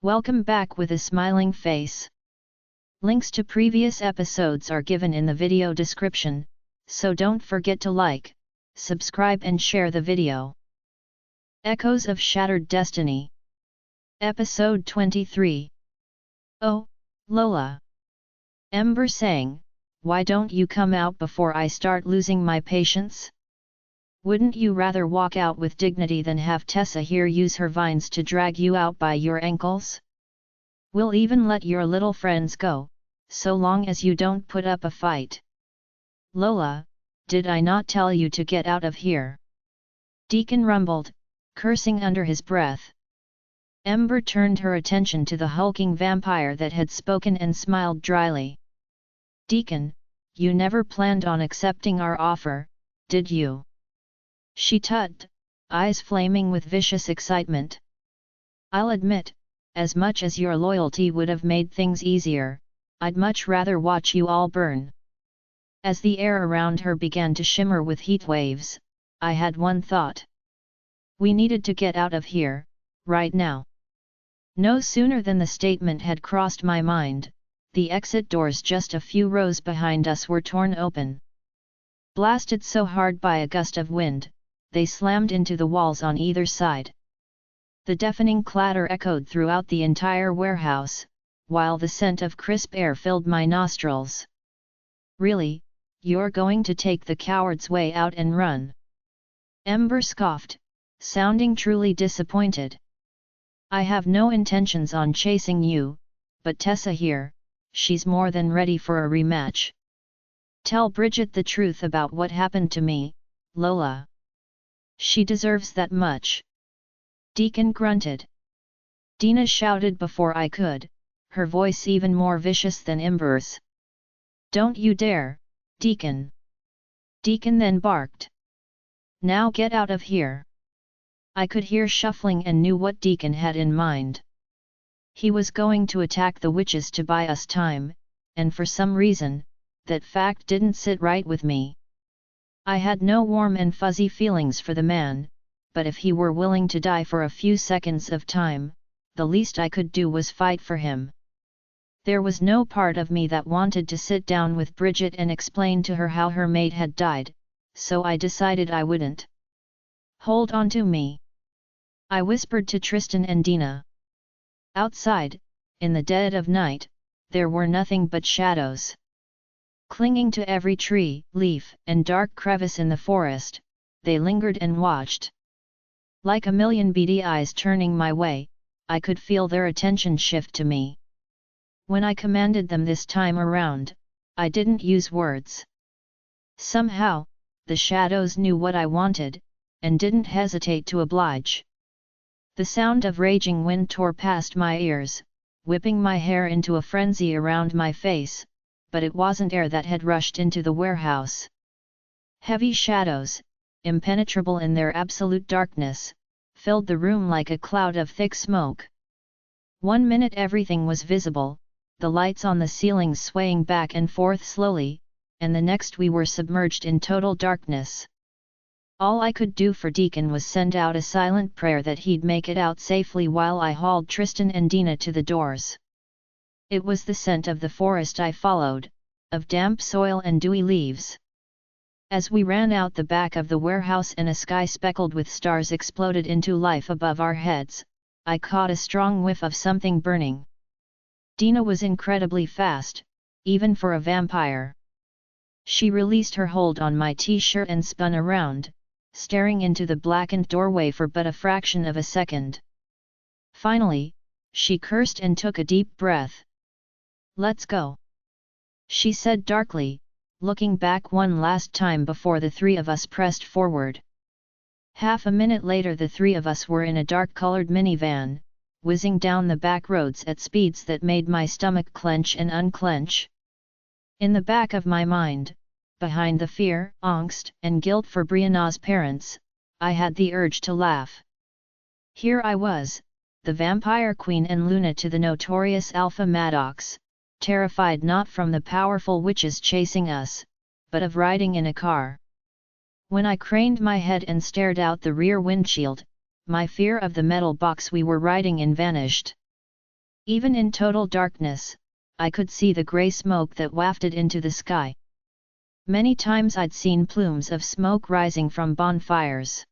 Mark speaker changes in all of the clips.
Speaker 1: Welcome back with a smiling face. Links to previous episodes are given in the video description, so don't forget to like, subscribe and share the video. Echoes of Shattered Destiny. Episode 23. Oh, Lola. Ember sang, why don't you come out before I start losing my patience? Wouldn't you rather walk out with dignity than have Tessa here use her vines to drag you out by your ankles? We'll even let your little friends go, so long as you don't put up a fight. Lola, did I not tell you to get out of here? Deacon rumbled, cursing under his breath. Ember turned her attention to the hulking vampire that had spoken and smiled dryly. Deacon, you never planned on accepting our offer, did you? She tugged, eyes flaming with vicious excitement. I'll admit, as much as your loyalty would have made things easier, I'd much rather watch you all burn. As the air around her began to shimmer with heat waves, I had one thought. We needed to get out of here, right now. No sooner than the statement had crossed my mind, the exit doors just a few rows behind us were torn open. Blasted so hard by a gust of wind, they slammed into the walls on either side. The deafening clatter echoed throughout the entire warehouse, while the scent of crisp air filled my nostrils. Really, you're going to take the coward's way out and run? Ember scoffed, sounding truly disappointed. I have no intentions on chasing you, but Tessa here, she's more than ready for a rematch. Tell Bridget the truth about what happened to me, Lola. She deserves that much. Deacon grunted. Dina shouted before I could, her voice even more vicious than Ember's. Don't you dare, Deacon. Deacon then barked. Now get out of here. I could hear shuffling and knew what Deacon had in mind. He was going to attack the witches to buy us time, and for some reason, that fact didn't sit right with me. I had no warm and fuzzy feelings for the man, but if he were willing to die for a few seconds of time, the least I could do was fight for him. There was no part of me that wanted to sit down with Bridget and explain to her how her mate had died, so I decided I wouldn't. Hold on to me. I whispered to Tristan and Dina. Outside, in the dead of night, there were nothing but shadows. Clinging to every tree, leaf, and dark crevice in the forest, they lingered and watched. Like a million beady eyes turning my way, I could feel their attention shift to me. When I commanded them this time around, I didn't use words. Somehow, the shadows knew what I wanted, and didn't hesitate to oblige. The sound of raging wind tore past my ears, whipping my hair into a frenzy around my face, but it wasn't air that had rushed into the warehouse. Heavy shadows, impenetrable in their absolute darkness, filled the room like a cloud of thick smoke. 1 minute everything was visible, the lights on the ceilings swaying back and forth slowly, and the next we were submerged in total darkness. All I could do for Deacon was send out a silent prayer that he'd make it out safely while I hauled Tristan and Dina to the doors. It was the scent of the forest I followed, of damp soil and dewy leaves. As we ran out the back of the warehouse and a sky speckled with stars exploded into life above our heads, I caught a strong whiff of something burning. Dina was incredibly fast, even for a vampire. She released her hold on my t-shirt and spun around, staring into the blackened doorway for but a fraction of a second. Finally, she cursed and took a deep breath. Let's go, she said darkly, looking back one last time before the three of us pressed forward. Half a minute later the three of us were in a dark-colored minivan, whizzing down the back roads at speeds that made my stomach clench and unclench. In the back of my mind, behind the fear, angst, and guilt for Brianna's parents, I had the urge to laugh. Here I was, the vampire queen and Luna to the notorious Alpha Madox, terrified not from the powerful witches chasing us, but of riding in a car. When I craned my head and stared out the rear windshield, my fear of the metal box we were riding in vanished. Even in total darkness, I could see the grey smoke that wafted into the sky. Many times I'd seen plumes of smoke rising from bonfires.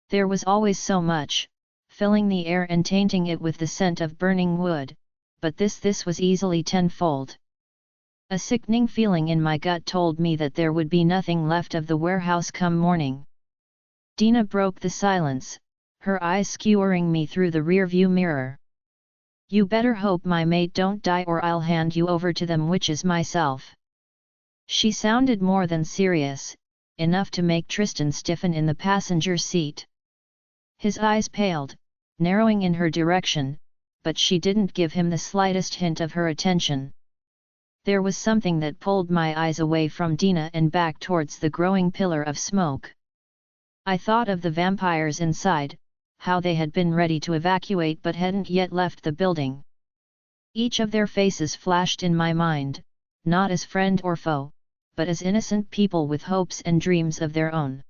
Speaker 1: There was always so much, filling the air and tainting it with the scent of burning wood, but this was easily tenfold. A sickening feeling in my gut told me that there would be nothing left of the warehouse come morning. Dina broke the silence, her eyes skewering me through the rearview mirror. "You better hope my mate don't die or I'll hand you over to them witches myself." She sounded more than serious, enough to make Tristan stiffen in the passenger seat. His eyes paled, narrowing in her direction, but she didn't give him the slightest hint of her attention. There was something that pulled my eyes away from Dina and back towards the growing pillar of smoke. I thought of the vampires inside, how they had been ready to evacuate but hadn't yet left the building. Each of their faces flashed in my mind, not as friend or foe, but as innocent people with hopes and dreams of their own.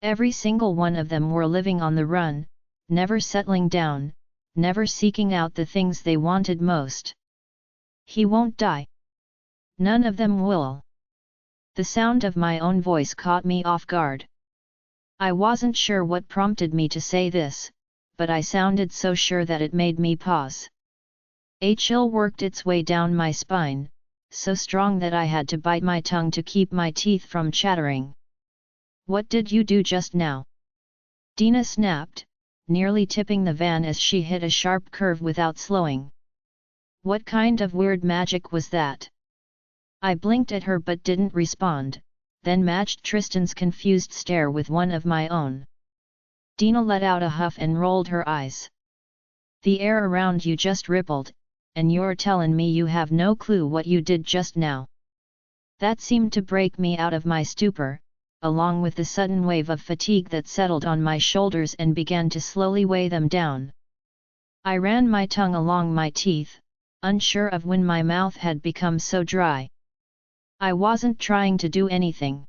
Speaker 1: Every single one of them were living on the run, never settling down, never seeking out the things they wanted most. "He won't die. None of them will." The sound of my own voice caught me off guard. I wasn't sure what prompted me to say this, but I sounded so sure that it made me pause. A chill worked its way down my spine, so strong that I had to bite my tongue to keep my teeth from chattering. "What did you do just now?" Dina snapped, nearly tipping the van as she hit a sharp curve without slowing. "What kind of weird magic was that?" I blinked at her but didn't respond, then matched Tristan's confused stare with one of my own. Dina let out a huff and rolled her eyes. "The air around you just rippled, and you're tellin' me you have no clue what you did just now?" That seemed to break me out of my stupor, along with the sudden wave of fatigue that settled on my shoulders and began to slowly weigh them down. I ran my tongue along my teeth, unsure of when my mouth had become so dry. "I wasn't trying to do anything,"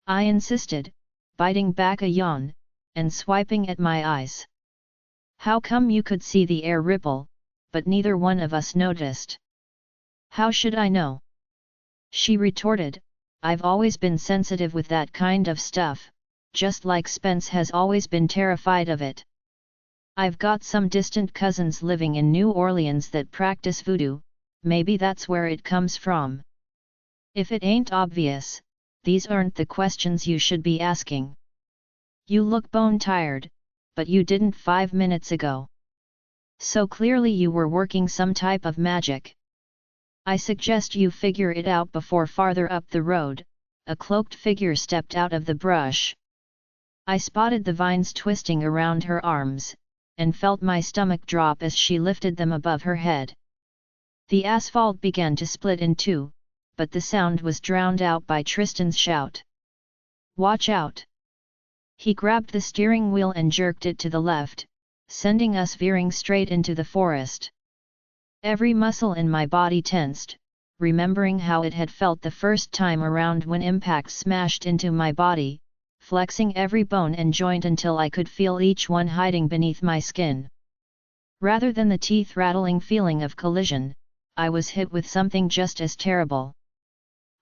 Speaker 1: I insisted, biting back a yawn, and swiping at my eyes. "How come you could see the air ripple, but neither one of us noticed?" "How should I know?" she retorted. "I've always been sensitive with that kind of stuff, just like Spence has always been terrified of it. I've got some distant cousins living in New Orleans that practice voodoo, maybe that's where it comes from. If it ain't obvious, these aren't the questions you should be asking. You look bone-tired, but you didn't 5 minutes ago. So clearly you were working some type of magic. I suggest you figure it out before farther up the road." A cloaked figure stepped out of the brush. I spotted the vines twisting around her arms, and felt my stomach drop as she lifted them above her head. The asphalt began to split in two, but the sound was drowned out by Tristan's shout. "Watch out!" He grabbed the steering wheel and jerked it to the left, sending us veering straight into the forest. Every muscle in my body tensed, remembering how it had felt the first time around when impact smashed into my body, flexing every bone and joint until I could feel each one hiding beneath my skin. Rather than the teeth-rattling feeling of collision, I was hit with something just as terrible.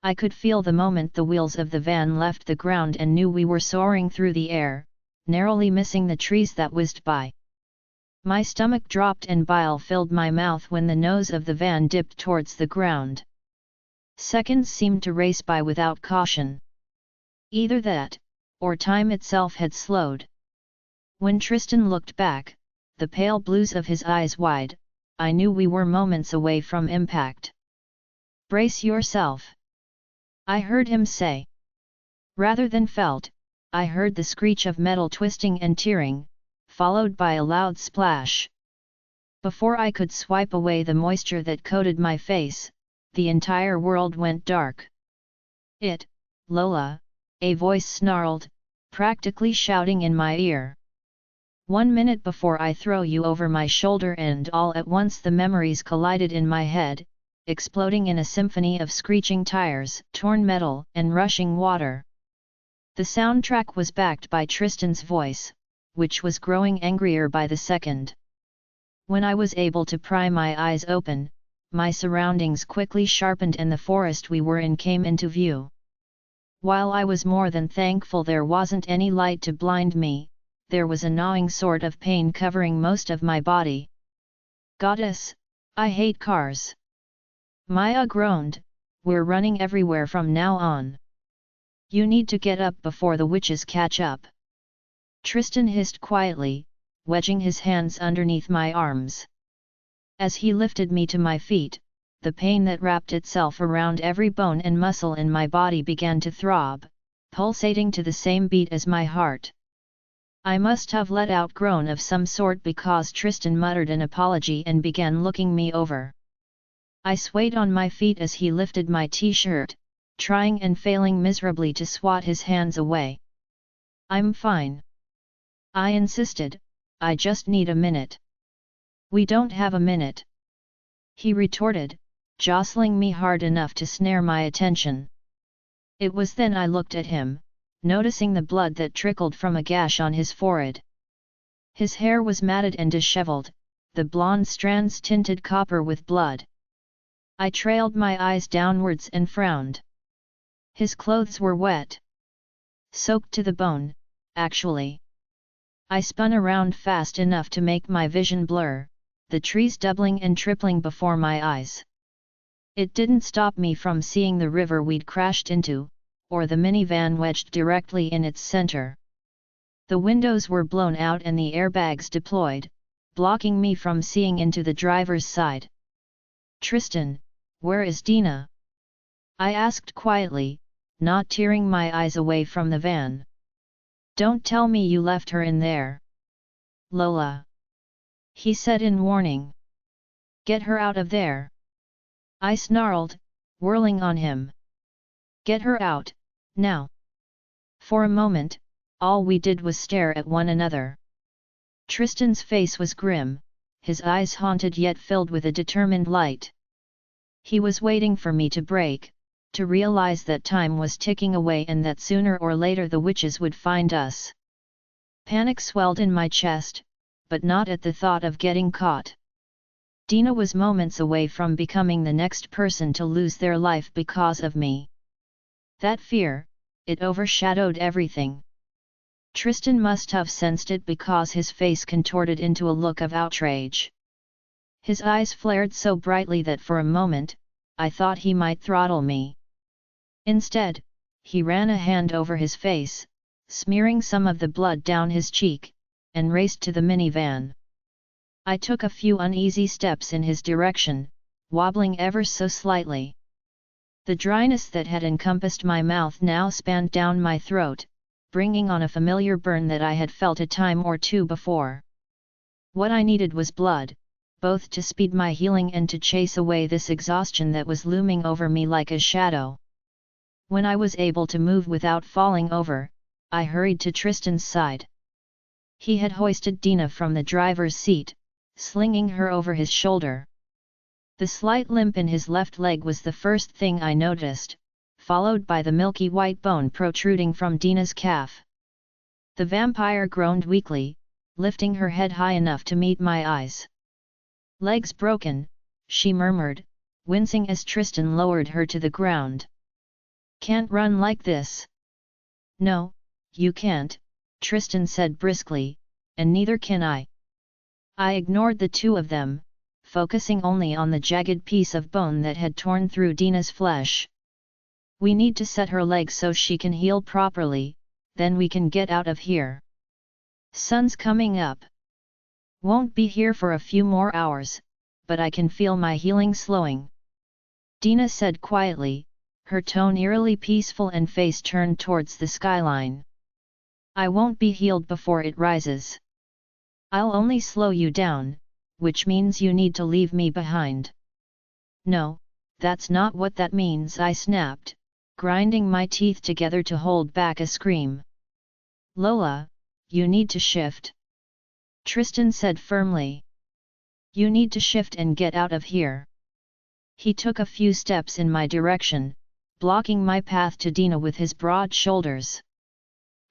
Speaker 1: I could feel the moment the wheels of the van left the ground and knew we were soaring through the air, narrowly missing the trees that whizzed by. My stomach dropped and bile filled my mouth when the nose of the van dipped towards the ground. Seconds seemed to race by without caution. Either that, or time itself had slowed. When Tristan looked back, the pale blues of his eyes wide, I knew we were moments away from impact. "Brace yourself," I heard him say. Rather than felt, I heard the screech of metal twisting and tearing, followed by a loud splash. Before I could swipe away the moisture that coated my face, the entire world went dark. Lola," a voice snarled, practically shouting in my ear. "1 minute before I throw you over my shoulder," and all at once the memories collided in my head, exploding in a symphony of screeching tires, torn metal, and rushing water. The soundtrack was backed by Tristan's voice, which was growing angrier by the second. When I was able to pry my eyes open, my surroundings quickly sharpened and the forest we were in came into view. While I was more than thankful there wasn't any light to blind me, there was a gnawing sort of pain covering most of my body. Goddess, I hate cars. Maya groaned, we're running everywhere from now on. You need to get up before the witches catch up. Tristan hissed quietly, wedging his hands underneath my arms. As he lifted me to my feet, the pain that wrapped itself around every bone and muscle in my body began to throb, pulsating to the same beat as my heart. I must have let out a groan of some sort because Tristan muttered an apology and began looking me over. I swayed on my feet as he lifted my t-shirt, trying and failing miserably to swat his hands away. I'm fine. I insisted, I just need a minute. We don't have a minute. He retorted, jostling me hard enough to snare my attention. It was then I looked at him, noticing the blood that trickled from a gash on his forehead. His hair was matted and disheveled, the blonde strands tinted copper with blood. I trailed my eyes downwards and frowned. His clothes were wet. Soaked to the bone, actually. I spun around fast enough to make my vision blur, the trees doubling and tripling before my eyes. It didn't stop me from seeing the river we'd crashed into, or the minivan wedged directly in its center. The windows were blown out and the airbags deployed, blocking me from seeing into the driver's side. Tristan, where is Dina? I asked quietly, not tearing my eyes away from the van. Don't tell me you left her in there. Lola. He said in warning. Get her out of there. I snarled, whirling on him. Get her out, now. For a moment, all we did was stare at one another. Tristan's face was grim, his eyes haunted yet filled with a determined light. He was waiting for me to break, to realize that time was ticking away and that sooner or later the witches would find us. Panic swelled in my chest, but not at the thought of getting caught. Dina was moments away from becoming the next person to lose their life because of me. That fear, it overshadowed everything. Tristan must have sensed it because his face contorted into a look of outrage. His eyes flared so brightly that for a moment, I thought he might throttle me. Instead, he ran a hand over his face, smearing some of the blood down his cheek, and raced to the minivan. I took a few uneasy steps in his direction, wobbling ever so slightly. The dryness that had encompassed my mouth now spanned down my throat, bringing on a familiar burn that I had felt a time or two before. What I needed was blood, both to speed my healing and to chase away this exhaustion that was looming over me like a shadow. When I was able to move without falling over, I hurried to Tristan's side. He had hoisted Dina from the driver's seat, slinging her over his shoulder. The slight limp in his left leg was the first thing I noticed, followed by the milky white bone protruding from Dina's calf. The vampire groaned weakly, lifting her head high enough to meet my eyes. Legs broken, she murmured, wincing as Tristan lowered her to the ground. Can't run like this. No, you can't, Tristan said briskly, and neither can I. I ignored the two of them, focusing only on the jagged piece of bone that had torn through Dina's flesh. We need to set her legs so she can heal properly, then we can get out of here. Sun's coming up. Won't be here for a few more hours, but I can feel my healing slowing. Dina said quietly, her tone eerily peaceful and face turned towards the skyline. I won't be healed before it rises. I'll only slow you down, which means you need to leave me behind. No, that's not what that means, I snapped, grinding my teeth together to hold back a scream. Lola, you need to shift. Tristan said firmly. You need to shift and get out of here. He took a few steps in my direction, blocking my path to Dina with his broad shoulders.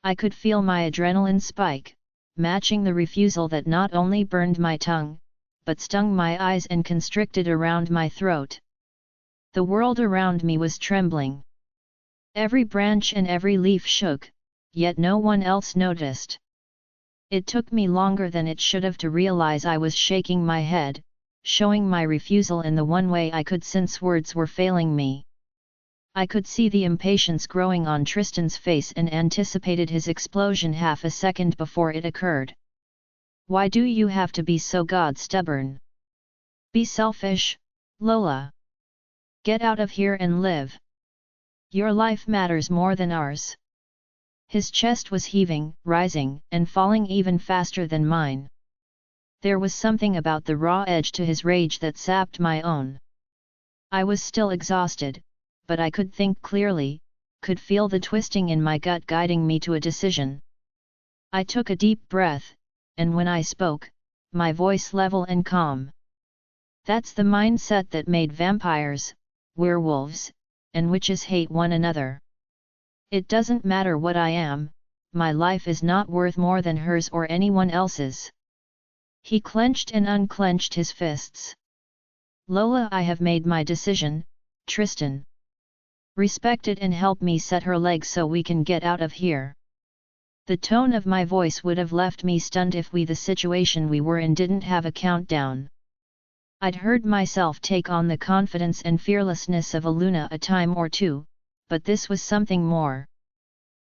Speaker 1: I could feel my adrenaline spike, matching the refusal that not only burned my tongue, but stung my eyes and constricted around my throat. The world around me was trembling. Every branch and every leaf shook, yet no one else noticed. It took me longer than it should have to realize I was shaking my head, showing my refusal in the one way I could since words were failing me. I could see the impatience growing on Tristan's face and anticipated his explosion half a second before it occurred. Why do you have to be so god-stubborn? Be selfish, Lola. Get out of here and live. Your life matters more than ours. His chest was heaving, rising, and falling even faster than mine. There was something about the raw edge to his rage that sapped my own. I was still exhausted, but I could think clearly, could feel the twisting in my gut guiding me to a decision. I took a deep breath, and when I spoke, my voice level and calm. That's the mindset that made vampires, werewolves, and witches hate one another. It doesn't matter what I am, my life is not worth more than hers or anyone else's. He clenched and unclenched his fists. Lola, I have made my decision, Tristan. Respect it and help me set her legs so we can get out of here. The tone of my voice would have left me stunned if the situation we were in didn't have a countdown. I'd heard myself take on the confidence and fearlessness of a Luna a time or two, but this was something more.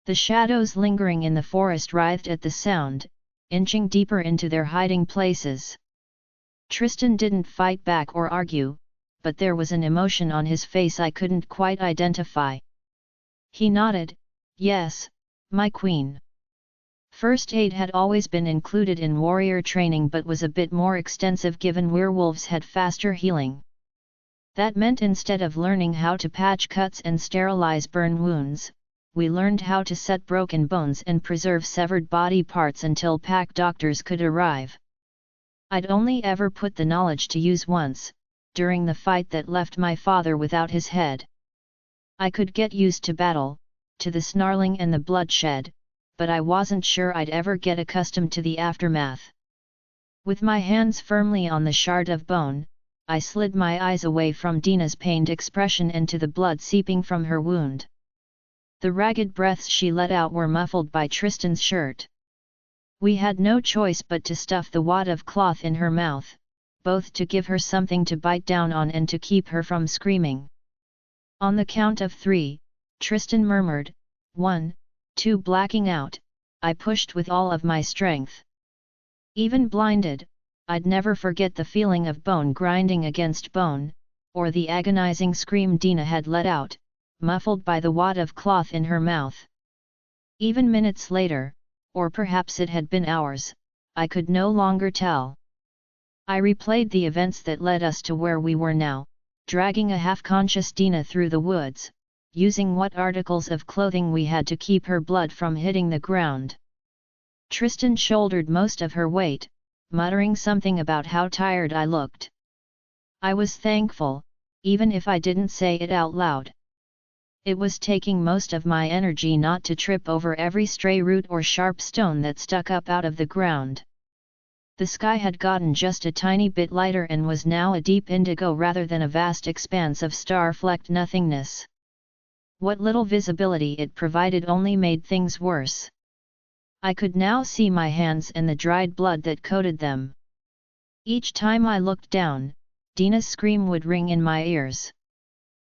Speaker 1: The shadows lingering in the forest writhed at the sound, inching deeper into their hiding places. Tristan didn't fight back or argue, but there was an emotion on his face I couldn't quite identify. He nodded, yes, my queen. First aid had always been included in warrior training but was a bit more extensive given werewolves had faster healing. That meant instead of learning how to patch cuts and sterilize burn wounds, we learned how to set broken bones and preserve severed body parts until pack doctors could arrive. I'd only ever put the knowledge to use once, during the fight that left my father without his head. I could get used to battle, to the snarling and the bloodshed, but I wasn't sure I'd ever get accustomed to the aftermath. With my hands firmly on the shard of bone, I slid my eyes away from Dina's pained expression and to the blood seeping from her wound. The ragged breaths she let out were muffled by Tristan's shirt. We had no choice but to stuff the wad of cloth in her mouth, both to give her something to bite down on and to keep her from screaming. On the count of 3, Tristan murmured, 1, 2. Blacking out, I pushed with all of my strength. Even blinded, I'd never forget the feeling of bone grinding against bone, or the agonizing scream Dina had let out, muffled by the wad of cloth in her mouth. Even minutes later, or perhaps it had been hours, I could no longer tell. I replayed the events that led us to where we were now, dragging a half-conscious Dina through the woods, using what articles of clothing we had to keep her blood from hitting the ground. Tristan shouldered most of her weight, muttering something about how tired I looked. I was thankful, even if I didn't say it out loud. It was taking most of my energy not to trip over every stray root or sharp stone that stuck up out of the ground. The sky had gotten just a tiny bit lighter and was now a deep indigo rather than a vast expanse of star-flecked nothingness. What little visibility it provided only made things worse. I could now see my hands and the dried blood that coated them. Each time I looked down, Dina's scream would ring in my ears.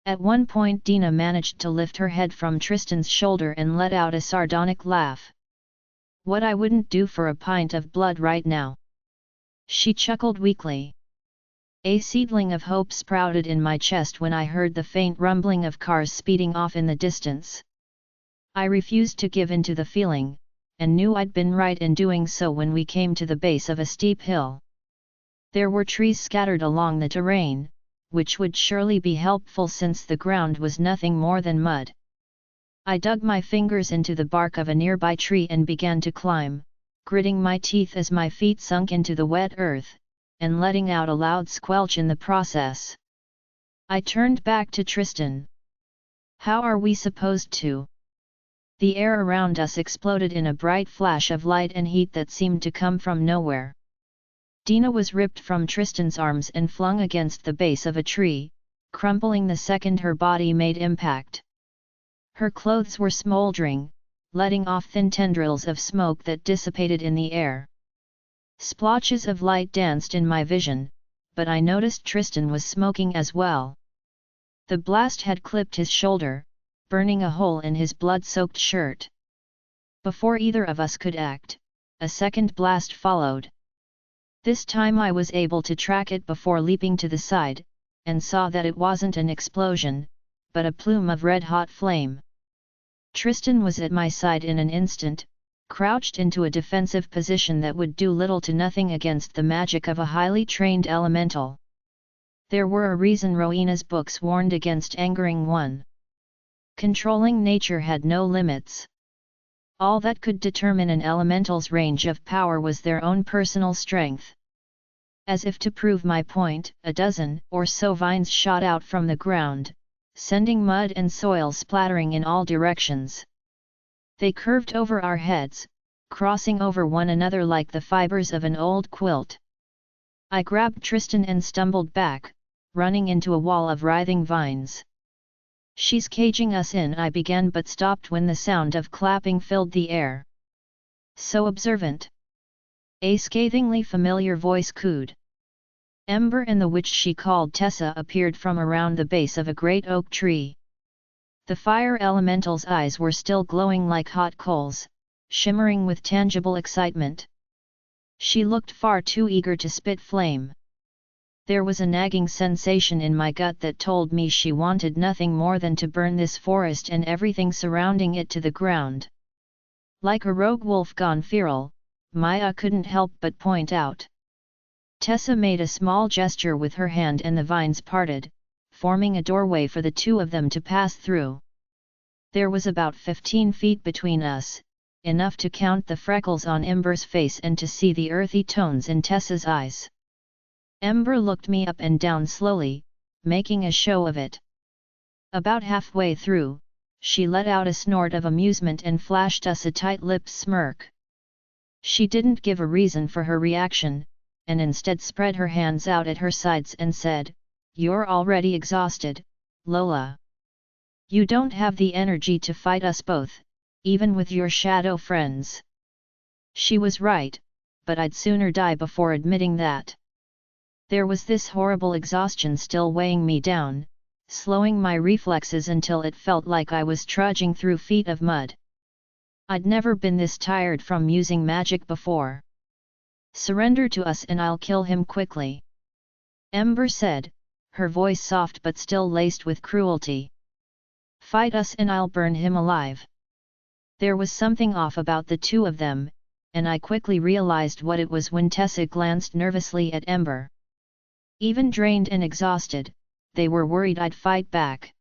Speaker 1: At one point Dina managed to lift her head from Tristan's shoulder and let out a sardonic laugh. What I wouldn't do for a pint of blood right now. She chuckled weakly. A seedling of hope sprouted in my chest when I heard the faint rumbling of cars speeding off in the distance. I refused to give in to the feeling, and knew I'd been right in doing so when we came to the base of a steep hill. There were trees scattered along the terrain, which would surely be helpful since the ground was nothing more than mud. I dug my fingers into the bark of a nearby tree and began to climb, gritting my teeth as my feet sunk into the wet earth, and letting out a loud squelch in the process. I turned back to Tristan. How are we supposed to? The air around us exploded in a bright flash of light and heat that seemed to come from nowhere. Dina was ripped from Tristan's arms and flung against the base of a tree, crumpling the second her body made impact. Her clothes were smoldering, letting off thin tendrils of smoke that dissipated in the air. Splotches of light danced in my vision, but I noticed Tristan was smoking as well. The blast had clipped his shoulder, burning a hole in his blood-soaked shirt. Before either of us could act, a second blast followed. This time I was able to track it before leaping to the side, and saw that it wasn't an explosion, but a plume of red-hot flame. Tristan was at my side in an instant, crouched into a defensive position that would do little to nothing against the magic of a highly trained elemental. There were a reason Rowena's books warned against angering one. Controlling nature had no limits. All that could determine an elemental's range of power was their own personal strength. As if to prove my point, a dozen or so vines shot out from the ground, sending mud and soil splattering in all directions. They curved over our heads, crossing over one another like the fibers of an old quilt. I grabbed Tristan and stumbled back, running into a wall of writhing vines. "She's caging us in," I began but stopped when the sound of clapping filled the air. "So observant!" A scathingly familiar voice cooed. Ember and the witch she called Tessa appeared from around the base of a great oak tree. The fire elemental's eyes were still glowing like hot coals, shimmering with tangible excitement. She looked far too eager to spit flame. There was a nagging sensation in my gut that told me she wanted nothing more than to burn this forest and everything surrounding it to the ground. Like a rogue wolf gone feral, Maya couldn't help but point out. Tessa made a small gesture with her hand and the vines parted, forming a doorway for the two of them to pass through. There was about 15 feet between us, enough to count the freckles on Ember's face and to see the earthy tones in Tessa's eyes. Ember looked me up and down slowly, making a show of it. About halfway through, she let out a snort of amusement and flashed us a tight-lipped smirk. She didn't give a reason for her reaction, and instead spread her hands out at her sides and said, "You're already exhausted, Lola. You don't have the energy to fight us both, even with your shadow friends." She was right, but I'd sooner die before admitting that. There was this horrible exhaustion still weighing me down, slowing my reflexes until it felt like I was trudging through feet of mud. I'd never been this tired from using magic before. "Surrender to us and I'll kill him quickly," Ember said, her voice soft but still laced with cruelty. "Fight us and I'll burn him alive." There was something off about the two of them, and I quickly realized what it was when Tessa glanced nervously at Ember. Even drained and exhausted, they were worried I'd fight back.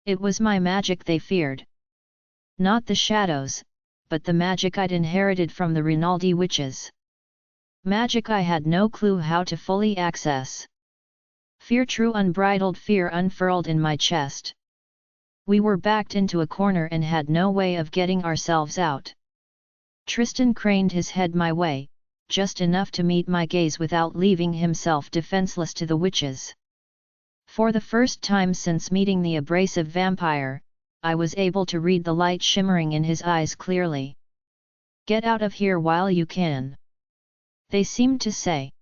Speaker 1: It was my magic they feared. Not the shadows, but the magic I'd inherited from the Rinaldi witches. Magic I had no clue how to fully access. Fear, true unbridled fear, unfurled in my chest. We were backed into a corner and had no way of getting ourselves out. Tristan craned his head my way, just enough to meet my gaze without leaving himself defenseless to the witches. For the first time since meeting the abrasive vampire, I was able to read the light shimmering in his eyes clearly. "Get out of here while you can," they seemed to say.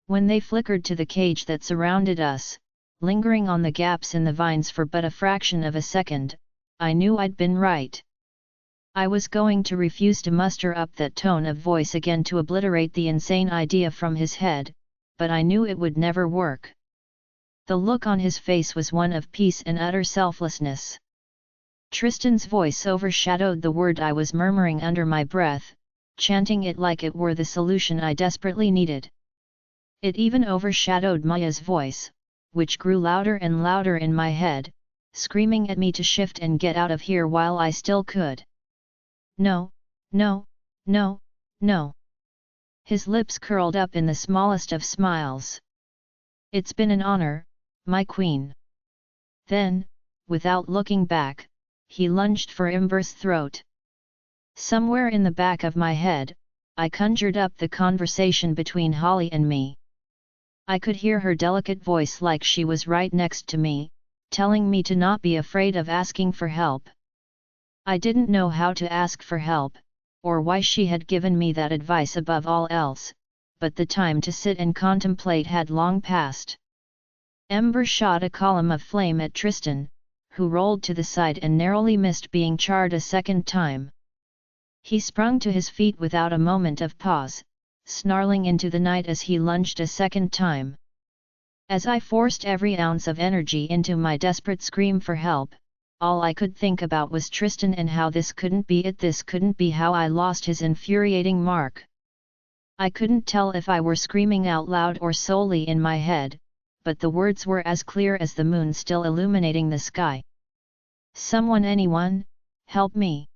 Speaker 1: When they flickered to the cage that surrounded us, lingering on the gaps in the vines for but a fraction of a second, I knew I'd been right. I was going to refuse to muster up that tone of voice again to obliterate the insane idea from his head, but I knew it would never work. The look on his face was one of peace and utter selflessness. Tristan's voice overshadowed the word I was murmuring under my breath, chanting it like it were the solution I desperately needed. It even overshadowed Maya's voice, which grew louder and louder in my head, screaming at me to shift and get out of here while I still could. "No, no, no, no." His lips curled up in the smallest of smiles. "It's been an honor, my queen." Then, without looking back, he lunged for Ember's throat. Somewhere in the back of my head, I conjured up the conversation between Holly and me. I could hear her delicate voice like she was right next to me, telling me to not be afraid of asking for help. I didn't know how to ask for help, or why she had given me that advice above all else, but the time to sit and contemplate had long passed. Ember shot a column of flame at Tristan, who rolled to the side and narrowly missed being charred a second time. He sprung to his feet without a moment of pause, snarling into the night as he lunged a second time. As I forced every ounce of energy into my desperate scream for help, all I could think about was Tristan and how this couldn't be it, this couldn't be how I lost his infuriating mark. I couldn't tell if I were screaming out loud or solely in my head, but the words were as clear as the moon still illuminating the sky. Someone, anyone, help me!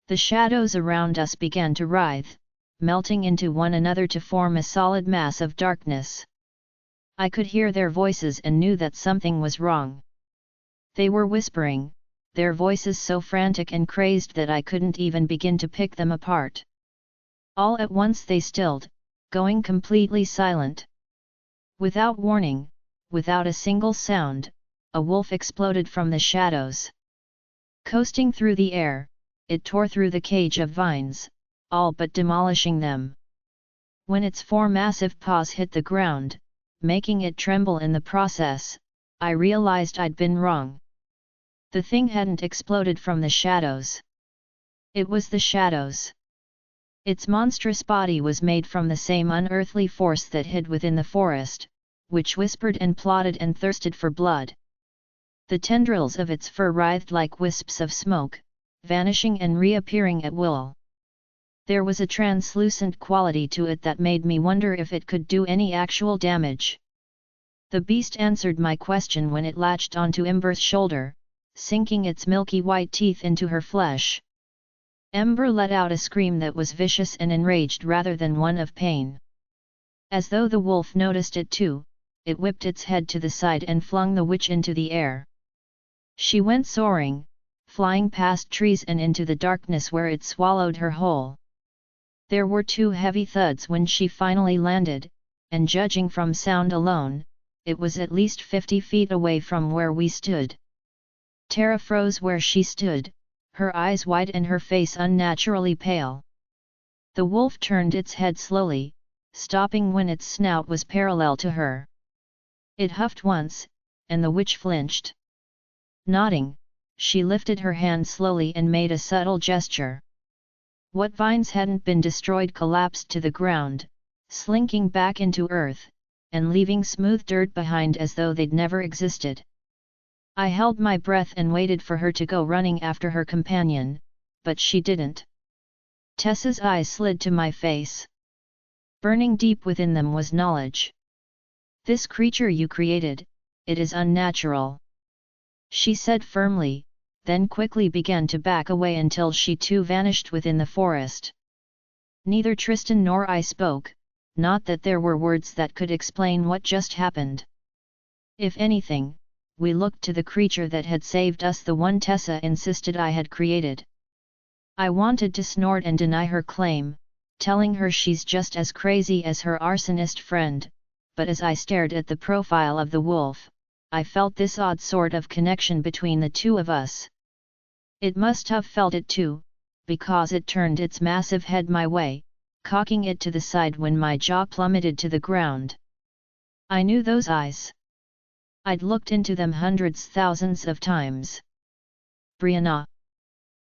Speaker 1: The shadows around us began to writhe, melting into one another to form a solid mass of darkness. I could hear their voices and knew that something was wrong. They were whispering, their voices so frantic and crazed that I couldn't even begin to pick them apart. All at once they stilled, going completely silent. Without warning, without a single sound, a wolf exploded from the shadows. Coasting through the air, it tore through the cage of vines, all but demolishing them. When its four massive paws hit the ground, making it tremble in the process, I realized I'd been wrong. The thing hadn't exploded from the shadows. It was the shadows. Its monstrous body was made from the same unearthly force that hid within the forest, which whispered and plotted and thirsted for blood. The tendrils of its fur writhed like wisps of smoke, vanishing and reappearing at will. There was a translucent quality to it that made me wonder if it could do any actual damage. The beast answered my question when it latched onto Ember's shoulder, sinking its milky white teeth into her flesh. Ember let out a scream that was vicious and enraged rather than one of pain. As though the wolf noticed it too, it whipped its head to the side and flung the witch into the air. She went soaring, flying past trees and into the darkness where it swallowed her whole. There were two heavy thuds when she finally landed, and judging from sound alone, it was at least 50 feet away from where we stood. Tara froze where she stood, her eyes wide and her face unnaturally pale. The wolf turned its head slowly, stopping when its snout was parallel to her. It huffed once, and the witch flinched. Nodding, she lifted her hand slowly and made a subtle gesture. What vines hadn't been destroyed collapsed to the ground, slinking back into earth, and leaving smooth dirt behind as though they'd never existed. I held my breath and waited for her to go running after her companion, but she didn't. Tessa's eyes slid to my face. Burning deep within them was knowledge. "This creature you created, it is unnatural," she said firmly, then quickly began to back away until she too vanished within the forest. Neither Tristan nor I spoke, not that there were words that could explain what just happened. If anything, we looked to the creature that had saved us, the one Tessa insisted I had created. I wanted to snort and deny her claim, telling her she's just as crazy as her arsonist friend, but as I stared at the profile of the wolf, I felt this odd sort of connection between the two of us. It must have felt it too, because it turned its massive head my way, cocking it to the side when my jaw plummeted to the ground. I knew those eyes. I'd looked into them hundreds, thousands of times. "Brianna!"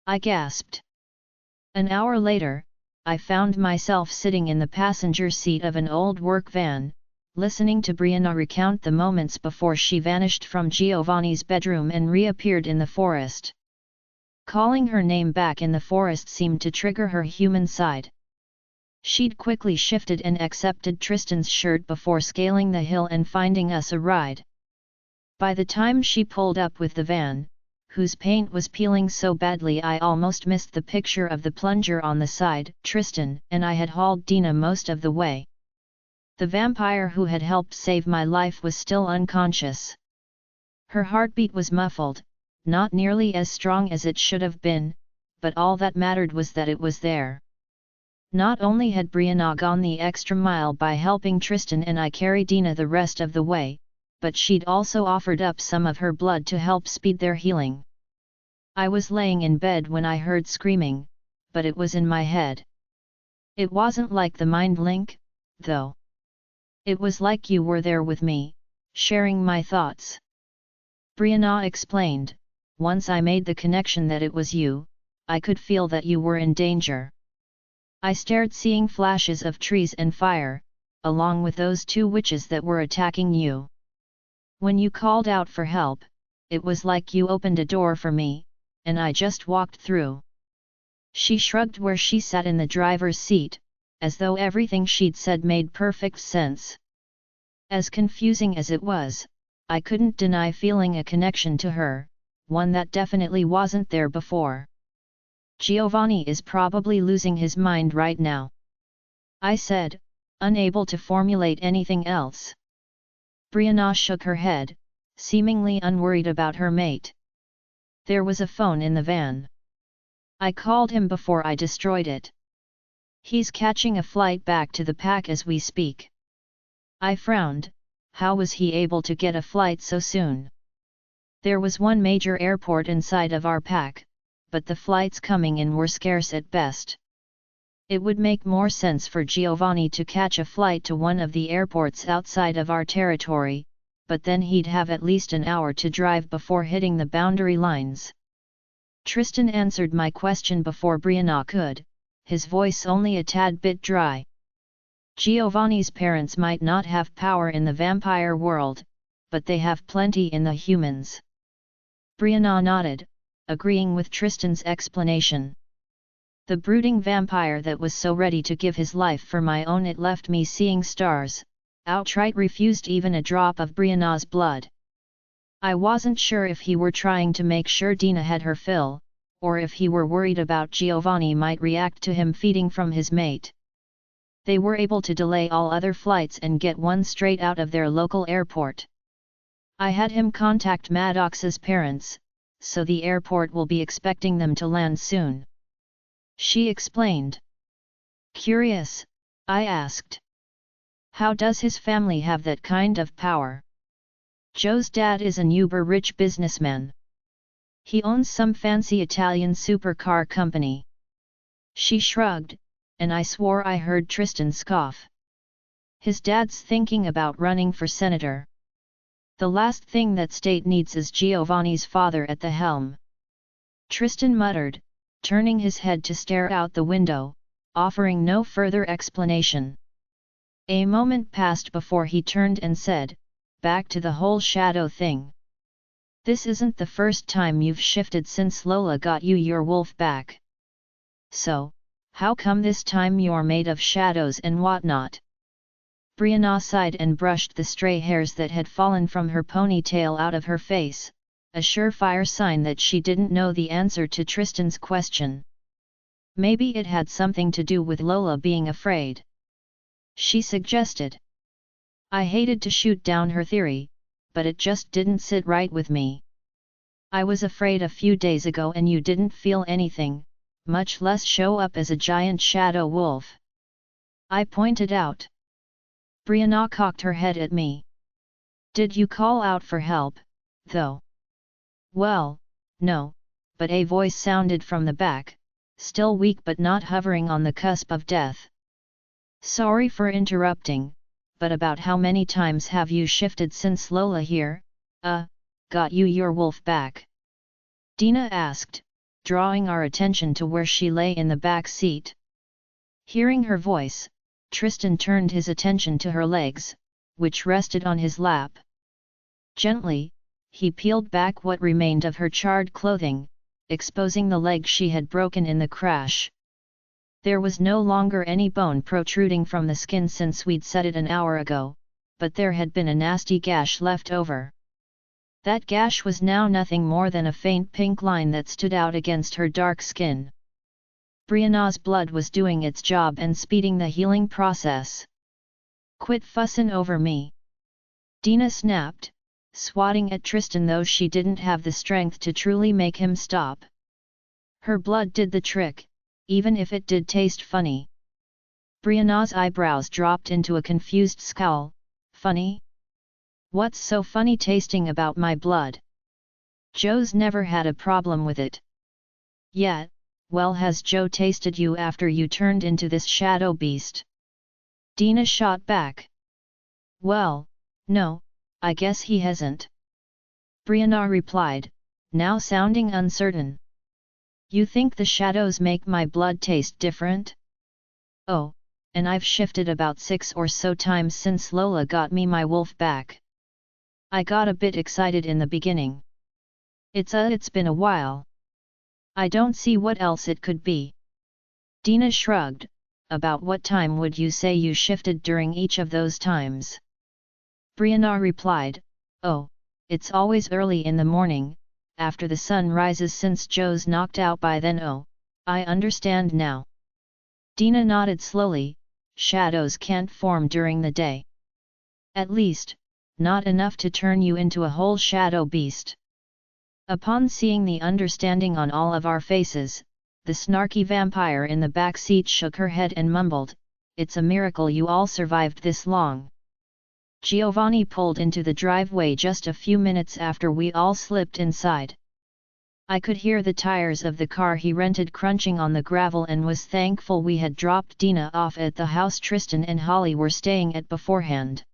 Speaker 1: I gasped. An hour later, I found myself sitting in the passenger seat of an old work van, listening to Brianna recount the moments before she vanished from Giovanni's bedroom and reappeared in the forest. Calling her name back in the forest seemed to trigger her human side. She'd quickly shifted and accepted Tristan's shirt before scaling the hill and finding us a ride. By the time she pulled up with the van, whose paint was peeling so badly I almost missed the picture of the plunger on the side, Tristan and I had hauled Dina most of the way. The vampire who had helped save my life was still unconscious. Her heartbeat was muffled, not nearly as strong as it should have been, but all that mattered was that it was there. Not only had Brianna gone the extra mile by helping Tristan and I carry Dina the rest of the way, but she'd also offered up some of her blood to help speed their healing. I was laying in bed when I heard screaming, but it was in my head. It wasn't like the mind link, though. It was like you were there with me, sharing my thoughts. Brianna explained, once I made the connection that it was you, I could feel that you were in danger. I stared, seeing flashes of trees and fire, along with those two witches that were attacking you. When you called out for help, it was like you opened a door for me, and I just walked through. She shrugged where she sat in the driver's seat, as though everything she'd said made perfect sense. As confusing as it was, I couldn't deny feeling a connection to her, one that definitely wasn't there before. Giovanni is probably losing his mind right now, I said, unable to formulate anything else. Brianna shook her head, seemingly unworried about her mate. There was a phone in the van. I called him before I destroyed it. He's catching a flight back to the pack as we speak. I frowned. How was he able to get a flight so soon? There was one major airport inside of our pack, but the flights coming in were scarce at best. It would make more sense for Giovanni to catch a flight to one of the airports outside of our territory, but then he'd have at least an hour to drive before hitting the boundary lines. Tristan answered my question before Brianna could, his voice only a tad bit dry. Giovanni's parents might not have power in the vampire world, but they have plenty in the humans. Brianna nodded, agreeing with Tristan's explanation. The brooding vampire that was so ready to give his life for my own, it left me seeing stars, outright refused even a drop of Brianna's blood. I wasn't sure if he were trying to make sure Dina had her fill, or if he were worried about Giovanni might react to him feeding from his mate. They were able to delay all other flights and get one straight out of their local airport. I had him contact Madox's parents, so the airport will be expecting them to land soon. She explained. Curious, I asked. How does his family have that kind of power? Joe's dad is an uber-rich businessman. He owns some fancy Italian supercar company. She shrugged, and I swore I heard Tristan scoff. His dad's thinking about running for senator. The last thing that state needs is Giovanni's father at the helm. Tristan muttered, turning his head to stare out the window, offering no further explanation. A moment passed before he turned and said, back to the whole shadow thing. This isn't the first time you've shifted since Lola got you your wolf back. So, how come this time you're made of shadows and whatnot? Brianna sighed and brushed the stray hairs that had fallen from her ponytail out of her face, a surefire sign that she didn't know the answer to Tristan's question. Maybe it had something to do with Lola being afraid. She suggested. I hated to shoot down her theory, but it just didn't sit right with me. I was afraid a few days ago and you didn't feel anything, much less show up as a giant shadow wolf. I pointed out. Brianna cocked her head at me. Did you call out for help, though? Well, no, but a voice sounded from the back, still weak but not hovering on the cusp of death. Sorry for interrupting, but about how many times have you shifted since Lola here, got you your wolf back? Dina asked, drawing our attention to where she lay in the back seat. Hearing her voice, Tristan turned his attention to her legs, which rested on his lap. Gently, he peeled back what remained of her charred clothing, exposing the leg she had broken in the crash. There was no longer any bone protruding from the skin since we'd set it an hour ago, but there had been a nasty gash left over. That gash was now nothing more than a faint pink line that stood out against her dark skin. Brianna's blood was doing its job and speeding the healing process. Quit fussin' over me, Dina snapped, swatting at Tristan, though she didn't have the strength to truly make him stop. Her blood did the trick, even if it did taste funny. Brianna's eyebrows dropped into a confused scowl. Funny? What's so funny tasting about my blood? Joe's never had a problem with it. Yet, well, has Joe tasted you after you turned into this shadow beast? Dina shot back. Well, no, I guess he hasn't. Brianna replied, now sounding uncertain. You think the shadows make my blood taste different? Oh, and I've shifted about 6 or so times since Lola got me my wolf back. I got a bit excited in the beginning. It's been a while. I don't see what else it could be. Dina shrugged. About what time would you say you shifted during each of those times? Brianna replied, oh, it's always early in the morning, after the sun rises since Joe's knocked out by then. Oh, I understand now. Dina nodded slowly. Shadows can't form during the day. At least, not enough to turn you into a whole shadow beast. Upon seeing the understanding on all of our faces, the snarky vampire in the back seat shook her head and mumbled, it's a miracle you all survived this long. Giovanni pulled into the driveway just a few minutes after we all slipped inside. I could hear the tires of the car he rented crunching on the gravel and was thankful we had dropped Dina off at the house Tristan and Holly were staying at beforehand.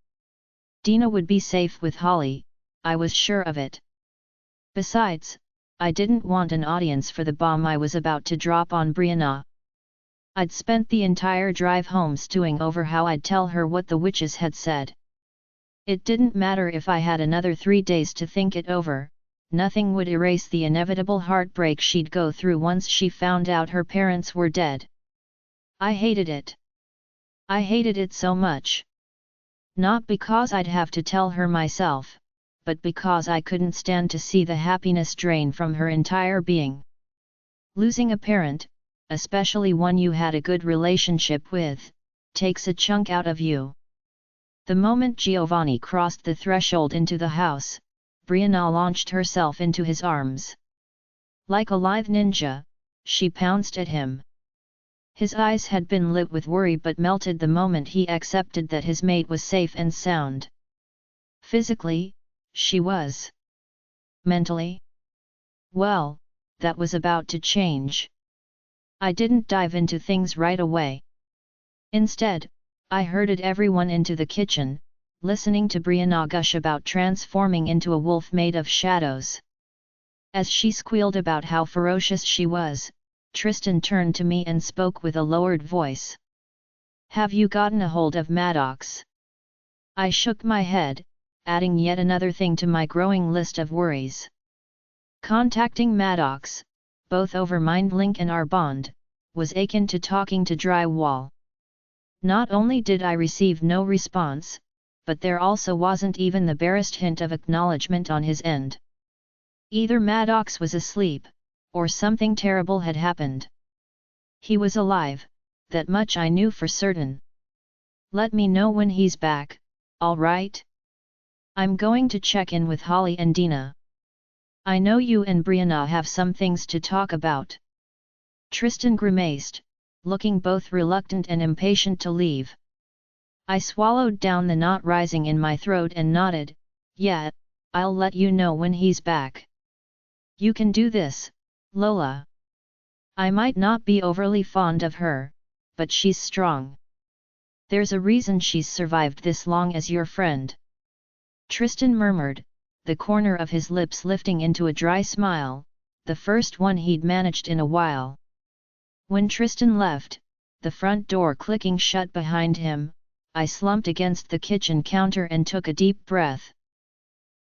Speaker 1: Dina would be safe with Holly, I was sure of it. Besides, I didn't want an audience for the bomb I was about to drop on Brianna. I'd spent the entire drive home stewing over how I'd tell her what the witches had said. It didn't matter if I had another 3 days to think it over, nothing would erase the inevitable heartbreak she'd go through once she found out her parents were dead. I hated it. I hated it so much. Not because I'd have to tell her myself, but because I couldn't stand to see the happiness drain from her entire being. Losing a parent, especially one you had a good relationship with, takes a chunk out of you. The moment Giovanni crossed the threshold into the house, Brianna launched herself into his arms. Like a lithe ninja, she pounced at him. His eyes had been lit with worry but melted the moment he accepted that his mate was safe and sound. Physically, she was. Mentally? Well, that was about to change. I didn't dive into things right away. Instead, I herded everyone into the kitchen, listening to Brianna gush about transforming into a wolf made of shadows. As she squealed about how ferocious she was, Tristan turned to me and spoke with a lowered voice. Have you gotten a hold of Madox? I shook my head, adding yet another thing to my growing list of worries. Contacting Madox, both over MindLink and our bond, was akin to talking to drywall. Not only did I receive no response, but there also wasn't even the barest hint of acknowledgement on his end. Either Madox was asleep, or something terrible had happened. He was alive, that much I knew for certain. Let me know when he's back, all right? I'm going to check in with Holly and Dina. I know you and Brianna have some things to talk about. Tristan grimaced, looking both reluctant and impatient to leave. I swallowed down the knot rising in my throat and nodded, yeah, I'll let you know when he's back. You can do this, Lola. I might not be overly fond of her, but she's strong. There's a reason she's survived this long as your friend. Tristan murmured, the corner of his lips lifting into a dry smile, the first one he'd managed in a while. When Tristan left, the front door clicking shut behind him, I slumped against the kitchen counter and took a deep breath.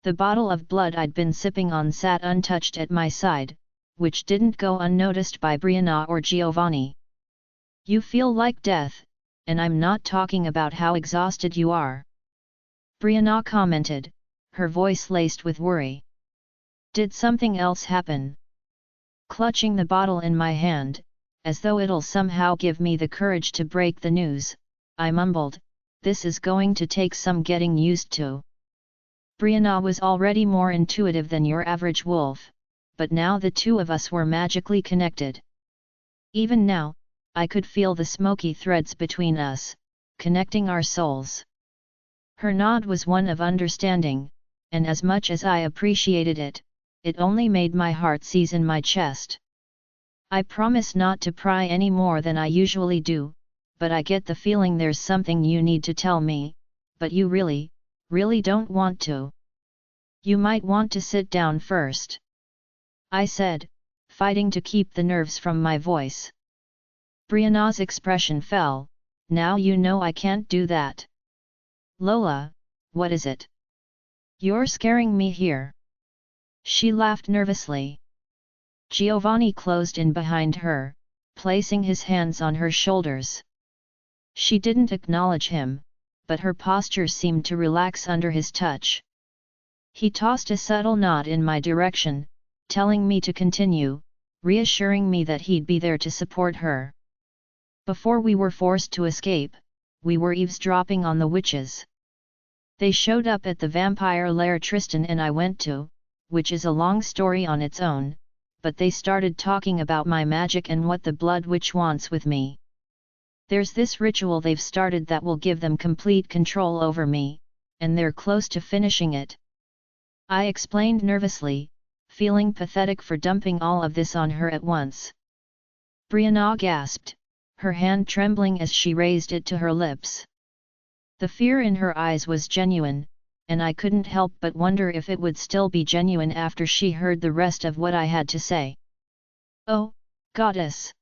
Speaker 1: The bottle of blood I'd been sipping on sat untouched at my side, which didn't go unnoticed by Brianna or Giovanni. You feel like death, and I'm not talking about how exhausted you are. Brianna commented, her voice laced with worry. Did something else happen? Clutching the bottle in my hand, as though it'll somehow give me the courage to break the news, I mumbled, this is going to take some getting used to. Brianna was already more intuitive than your average wolf, but now the two of us were magically connected. Even now, I could feel the smoky threads between us, connecting our souls. Her nod was one of understanding, and as much as I appreciated it, it only made my heart seize in my chest. I promise not to pry any more than I usually do, but I get the feeling there's something you need to tell me, but you really don't want to. You might want to sit down first, I said, fighting to keep the nerves from my voice. Brianna's expression fell. Now you know I can't do that. Lola, what is it? You're scaring me here. She laughed nervously. Giovanni closed in behind her, placing his hands on her shoulders. She didn't acknowledge him, but her posture seemed to relax under his touch. He tossed a subtle nod in my direction, telling me to continue, reassuring me that he'd be there to support her. Before we were forced to escape, we were eavesdropping on the witches. They showed up at the vampire lair Tristan and I went to, which is a long story on its own, but they started talking about my magic and what the Blood Witch wants with me. There's this ritual they've started that will give them complete control over me, and they're close to finishing it. I explained nervously, feeling pathetic for dumping all of this on her at once. Brianna gasped, her hand trembling as she raised it to her lips. The fear in her eyes was genuine, and I couldn't help but wonder if it would still be genuine after she heard the rest of what I had to say. Oh, goddess!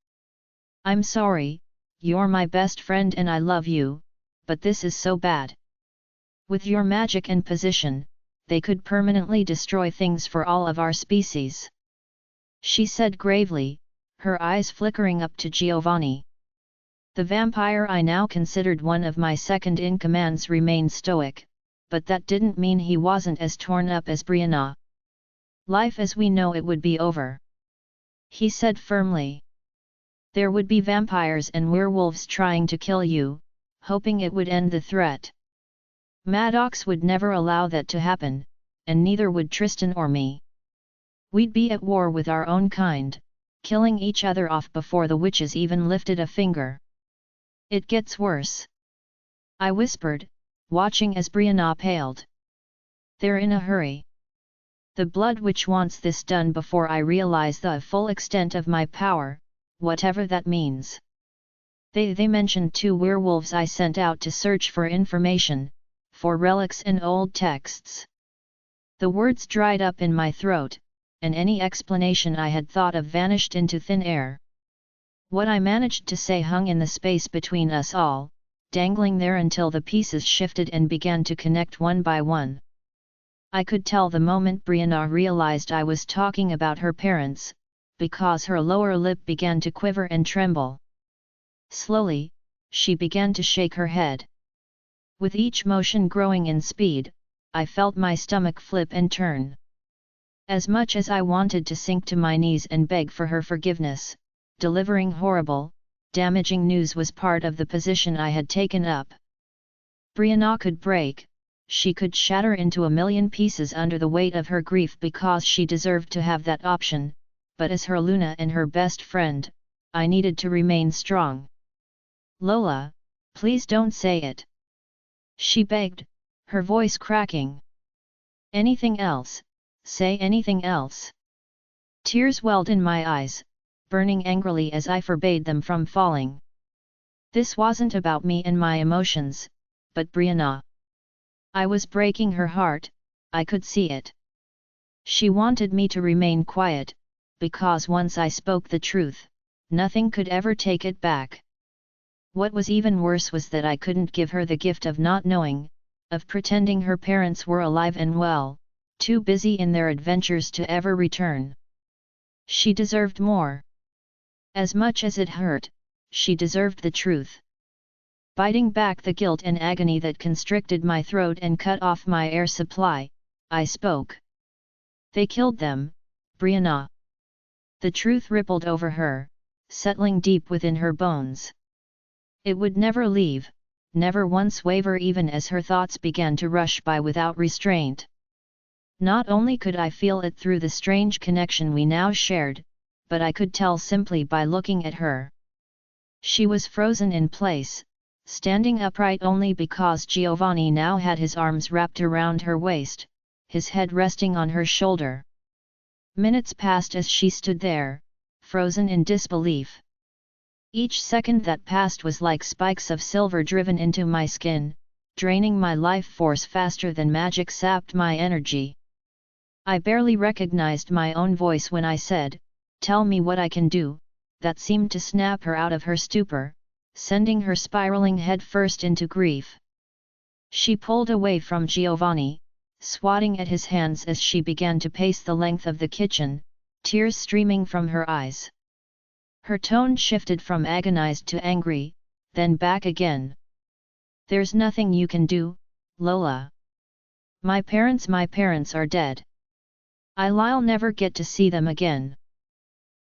Speaker 1: I'm sorry, you're my best friend and I love you, but this is so bad. With your magic and position, they could permanently destroy things for all of our species. She said gravely, her eyes flickering up to Giovanni. The vampire I now considered one of my second-in-commands remained stoic, but that didn't mean he wasn't as torn up as Brianna. Life as we know it would be over, he said firmly. There would be vampires and werewolves trying to kill you, hoping it would end the threat. Madox would never allow that to happen, and neither would Tristan or me. We'd be at war with our own kind, killing each other off before the witches even lifted a finger. It gets worse, I whispered, watching as Brianna paled. They're in a hurry. The Blood Witch wants this done before I realize the full extent of my power, whatever that means. They mentioned 2 werewolves I sent out to search for information, for relics and old texts. The words dried up in my throat, and any explanation I had thought of vanished into thin air. What I managed to say hung in the space between us all, dangling there until the pieces shifted and began to connect one by one. I could tell the moment Brianna realized I was talking about her parents, because her lower lip began to quiver and tremble. Slowly, she began to shake her head. With each motion growing in speed, I felt my stomach flip and turn. As much as I wanted to sink to my knees and beg for her forgiveness, delivering horrible, damaging news was part of the position I had taken up. Brianna could break, she could shatter into a million pieces under the weight of her grief because she deserved to have that option, but as her Luna and her best friend, I needed to remain strong. Lola, please don't say it, she begged, her voice cracking. Anything else, say anything else. Tears welled in my eyes, burning angrily as I forbade them from falling. This wasn't about me and my emotions, but Brianna. I was breaking her heart, I could see it. She wanted me to remain quiet, because once I spoke the truth, nothing could ever take it back. What was even worse was that I couldn't give her the gift of not knowing, of pretending her parents were alive and well, too busy in their adventures to ever return. She deserved more. As much as it hurt, she deserved the truth. Biting back the guilt and agony that constricted my throat and cut off my air supply, I spoke. They killed them, Brianna. The truth rippled over her, settling deep within her bones. It would never leave, never once waver even as her thoughts began to rush by without restraint. Not only could I feel it through the strange connection we now shared, but I could tell simply by looking at her. She was frozen in place, standing upright only because Giovanni now had his arms wrapped around her waist, his head resting on her shoulder. Minutes passed as she stood there, frozen in disbelief. Each second that passed was like spikes of silver driven into my skin, draining my life force faster than magic sapped my energy. I barely recognized my own voice when I said, "Tell me what I can do," that seemed to snap her out of her stupor, sending her spiraling head first into grief. She pulled away from Giovanni, swatting at his hands as she began to pace the length of the kitchen, tears streaming from her eyes. Her tone shifted from agonized to angry, then back again. "There's nothing you can do, Lola. My parents are dead. I'll never get to see them again.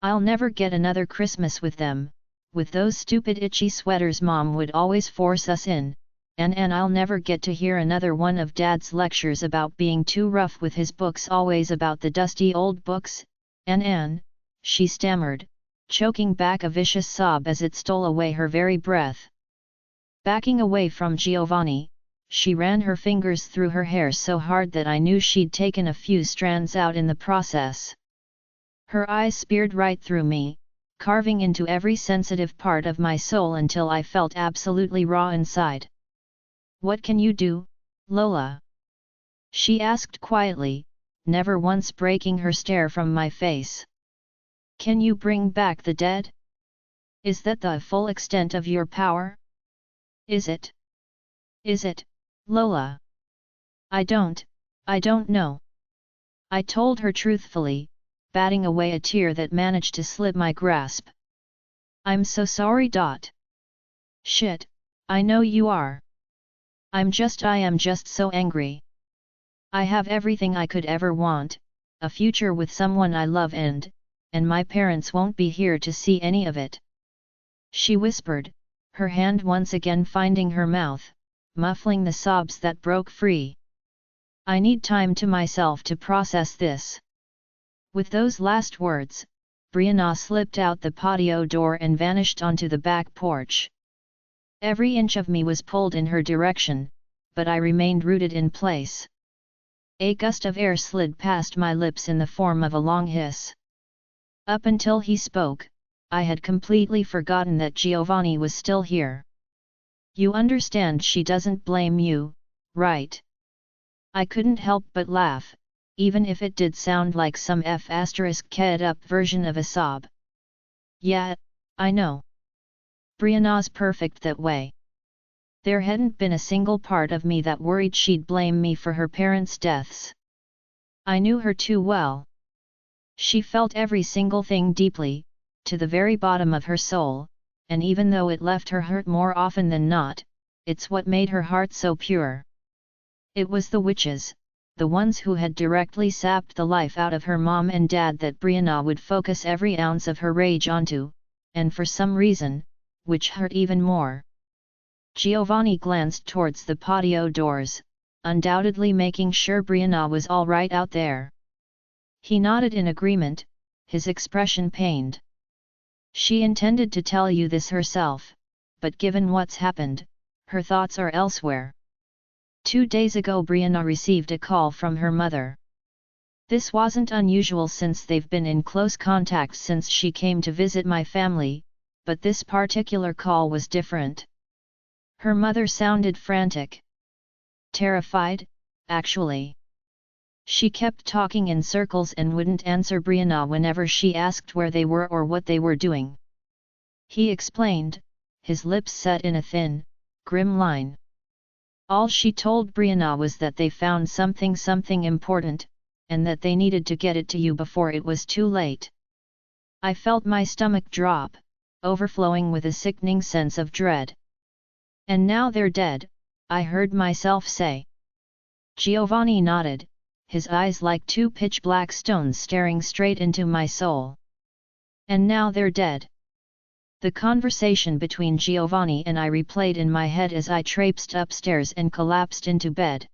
Speaker 1: I'll never get another Christmas with them, with those stupid itchy sweaters Mom would always force us in, and I'll never get to hear another one of Dad's lectures about being too rough with his books, always about the dusty old books, and," she stammered, choking back a vicious sob as it stole away her very breath. Backing away from Giovanni, she ran her fingers through her hair so hard that I knew she'd taken a few strands out in the process. Her eyes speared right through me, carving into every sensitive part of my soul until I felt absolutely raw inside. "What can you do, Lola?" she asked quietly, never once breaking her stare from my face. "Can you bring back the dead? Is that the full extent of your power? Is it? Is it, Lola?" I don't know," I told her truthfully, batting away a tear that managed to slip my grasp. "I'm so sorry. Shit, I know you are. I am just so angry. I have everything I could ever want, a future with someone I love and my parents won't be here to see any of it," she whispered, her hand once again finding her mouth, muffling the sobs that broke free. "I need time to myself to process this." With those last words, Brianna slipped out the patio door and vanished onto the back porch. Every inch of me was pulled in her direction, but I remained rooted in place. A gust of air slid past my lips in the form of a long hiss. Up until he spoke, I had completely forgotten that Giovanni was still here. "You understand she doesn't blame you, right?" I couldn't help but laugh, even if it did sound like some F***ed up version of a sob. "Yeah, I know. Brianna's perfect that way. There hadn't been a single part of me that worried she'd blame me for her parents' deaths. I knew her too well. She felt every single thing deeply, to the very bottom of her soul, and even though it left her hurt more often than not, it's what made her heart so pure. It was the witches, the ones who had directly sapped the life out of her mom and dad, that Brianna would focus every ounce of her rage onto, and for some reason, which hurt even more." Giovanni glanced towards the patio doors, undoubtedly making sure Brianna was all right out there. He nodded in agreement, his expression pained. "She intended to tell you this herself, but given what's happened, her thoughts are elsewhere. 2 days ago Brianna received a call from her mother. This wasn't unusual since they've been in close contact since she came to visit my family, but this particular call was different. Her mother sounded frantic. Terrified, actually. She kept talking in circles and wouldn't answer Brianna whenever she asked where they were or what they were doing." He explained, his lips set in a thin, grim line. "All she told Brianna was that they found something important, and that they needed to get it to you before it was too late." I felt my stomach drop, overflowing with a sickening sense of dread. "And now they're dead," I heard myself say. Giovanni nodded, his eyes like two pitch-black stones staring straight into my soul. "And now they're dead." The conversation between Giovanni and I replayed in my head as I traipsed upstairs and collapsed into bed.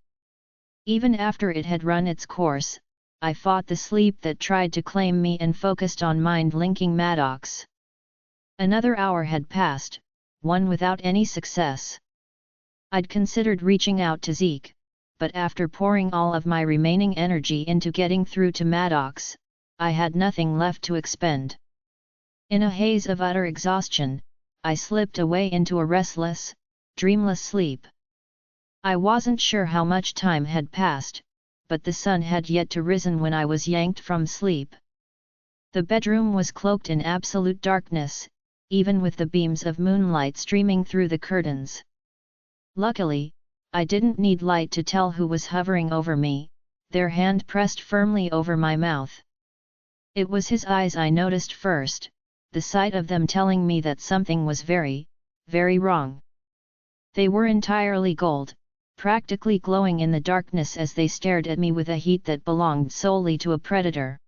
Speaker 1: Even after it had run its course, I fought the sleep that tried to claim me and focused on mind-linking Madox. Another hour had passed, one without any success. I'd considered reaching out to Zeke, but after pouring all of my remaining energy into getting through to Madox, I had nothing left to expend. In a haze of utter exhaustion, I slipped away into a restless, dreamless sleep. I wasn't sure how much time had passed, but the sun had yet to risen when I was yanked from sleep. The bedroom was cloaked in absolute darkness, even with the beams of moonlight streaming through the curtains. Luckily, I didn't need light to tell who was hovering over me, their hand pressed firmly over my mouth. It was his eyes I noticed first, the sight of them telling me that something was very, very wrong. They were entirely gold, practically glowing in the darkness as they stared at me with a heat that belonged solely to a predator.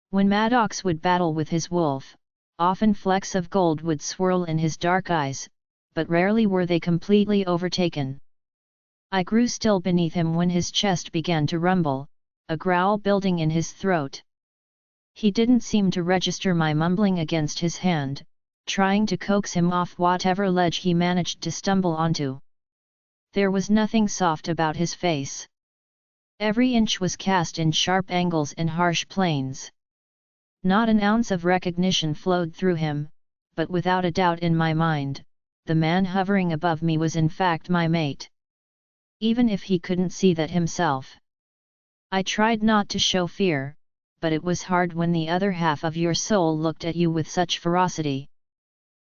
Speaker 1: When Madox would battle with his wolf, often flecks of gold would swirl in his dark eyes, but rarely were they completely overtaken. I grew still beneath him when his chest began to rumble, a growl building in his throat. He didn't seem to register my mumbling against his hand, trying to coax him off whatever ledge he managed to stumble onto. There was nothing soft about his face. Every inch was cast in sharp angles and harsh planes. Not an ounce of recognition flowed through him, but without a doubt in my mind, the man hovering above me was in fact my mate. Even if he couldn't see that himself. I tried not to show fear, but it was hard when the other half of your soul looked at you with such ferocity.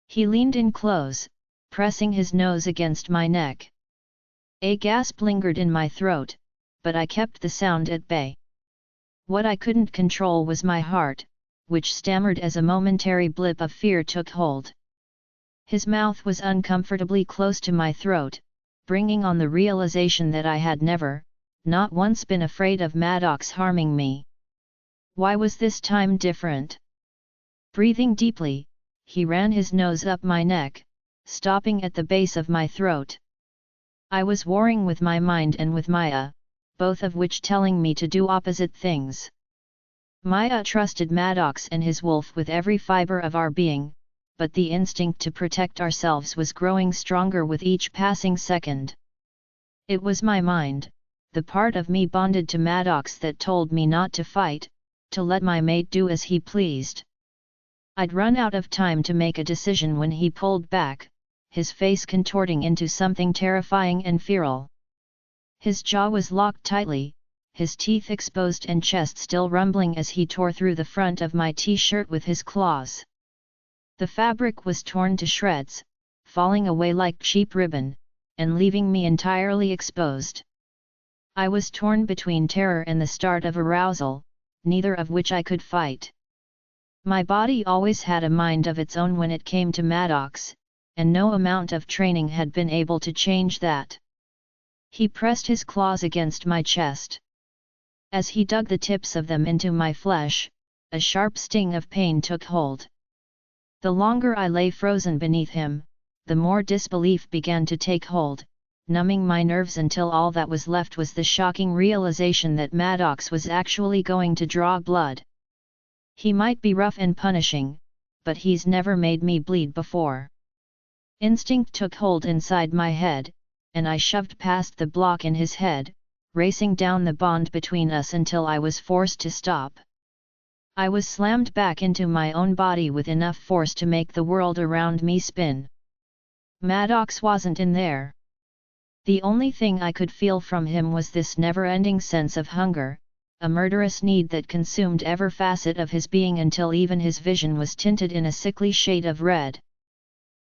Speaker 1: He leaned in close, pressing his nose against my neck. A gasp lingered in my throat, but I kept the sound at bay. What I couldn't control was my heart, which stammered as a momentary blip of fear took hold. His mouth was uncomfortably close to my throat, bringing on the realization that I had never, not once been afraid of Madox harming me. Why was this time different? Breathing deeply, he ran his nose up my neck, stopping at the base of my throat. I was warring with my mind and with Maya, both of which telling me to do opposite things. Maya trusted Madox and his wolf with every fiber of our being, but the instinct to protect ourselves was growing stronger with each passing second. It was my mind, the part of me bonded to Madox that told me not to fight, to let my mate do as he pleased. I'd run out of time to make a decision when he pulled back, his face contorting into something terrifying and feral. His jaw was locked tightly, his teeth exposed and chest still rumbling as he tore through the front of my t-shirt with his claws. The fabric was torn to shreds, falling away like cheap ribbon, and leaving me entirely exposed. I was torn between terror and the start of arousal, neither of which I could fight. My body always had a mind of its own when it came to Madox, and no amount of training had been able to change that. He pressed his claws against my chest. As he dug the tips of them into my flesh, a sharp sting of pain took hold. The longer I lay frozen beneath him, the more disbelief began to take hold, numbing my nerves until all that was left was the shocking realization that Madox was actually going to draw blood. He might be rough and punishing, but he's never made me bleed before. Instinct took hold inside my head, and I shoved past the block in his head, racing down the bond between us until I was forced to stop. I was slammed back into my own body with enough force to make the world around me spin. Madox wasn't in there. The only thing I could feel from him was this never-ending sense of hunger, a murderous need that consumed every facet of his being until even his vision was tinted in a sickly shade of red.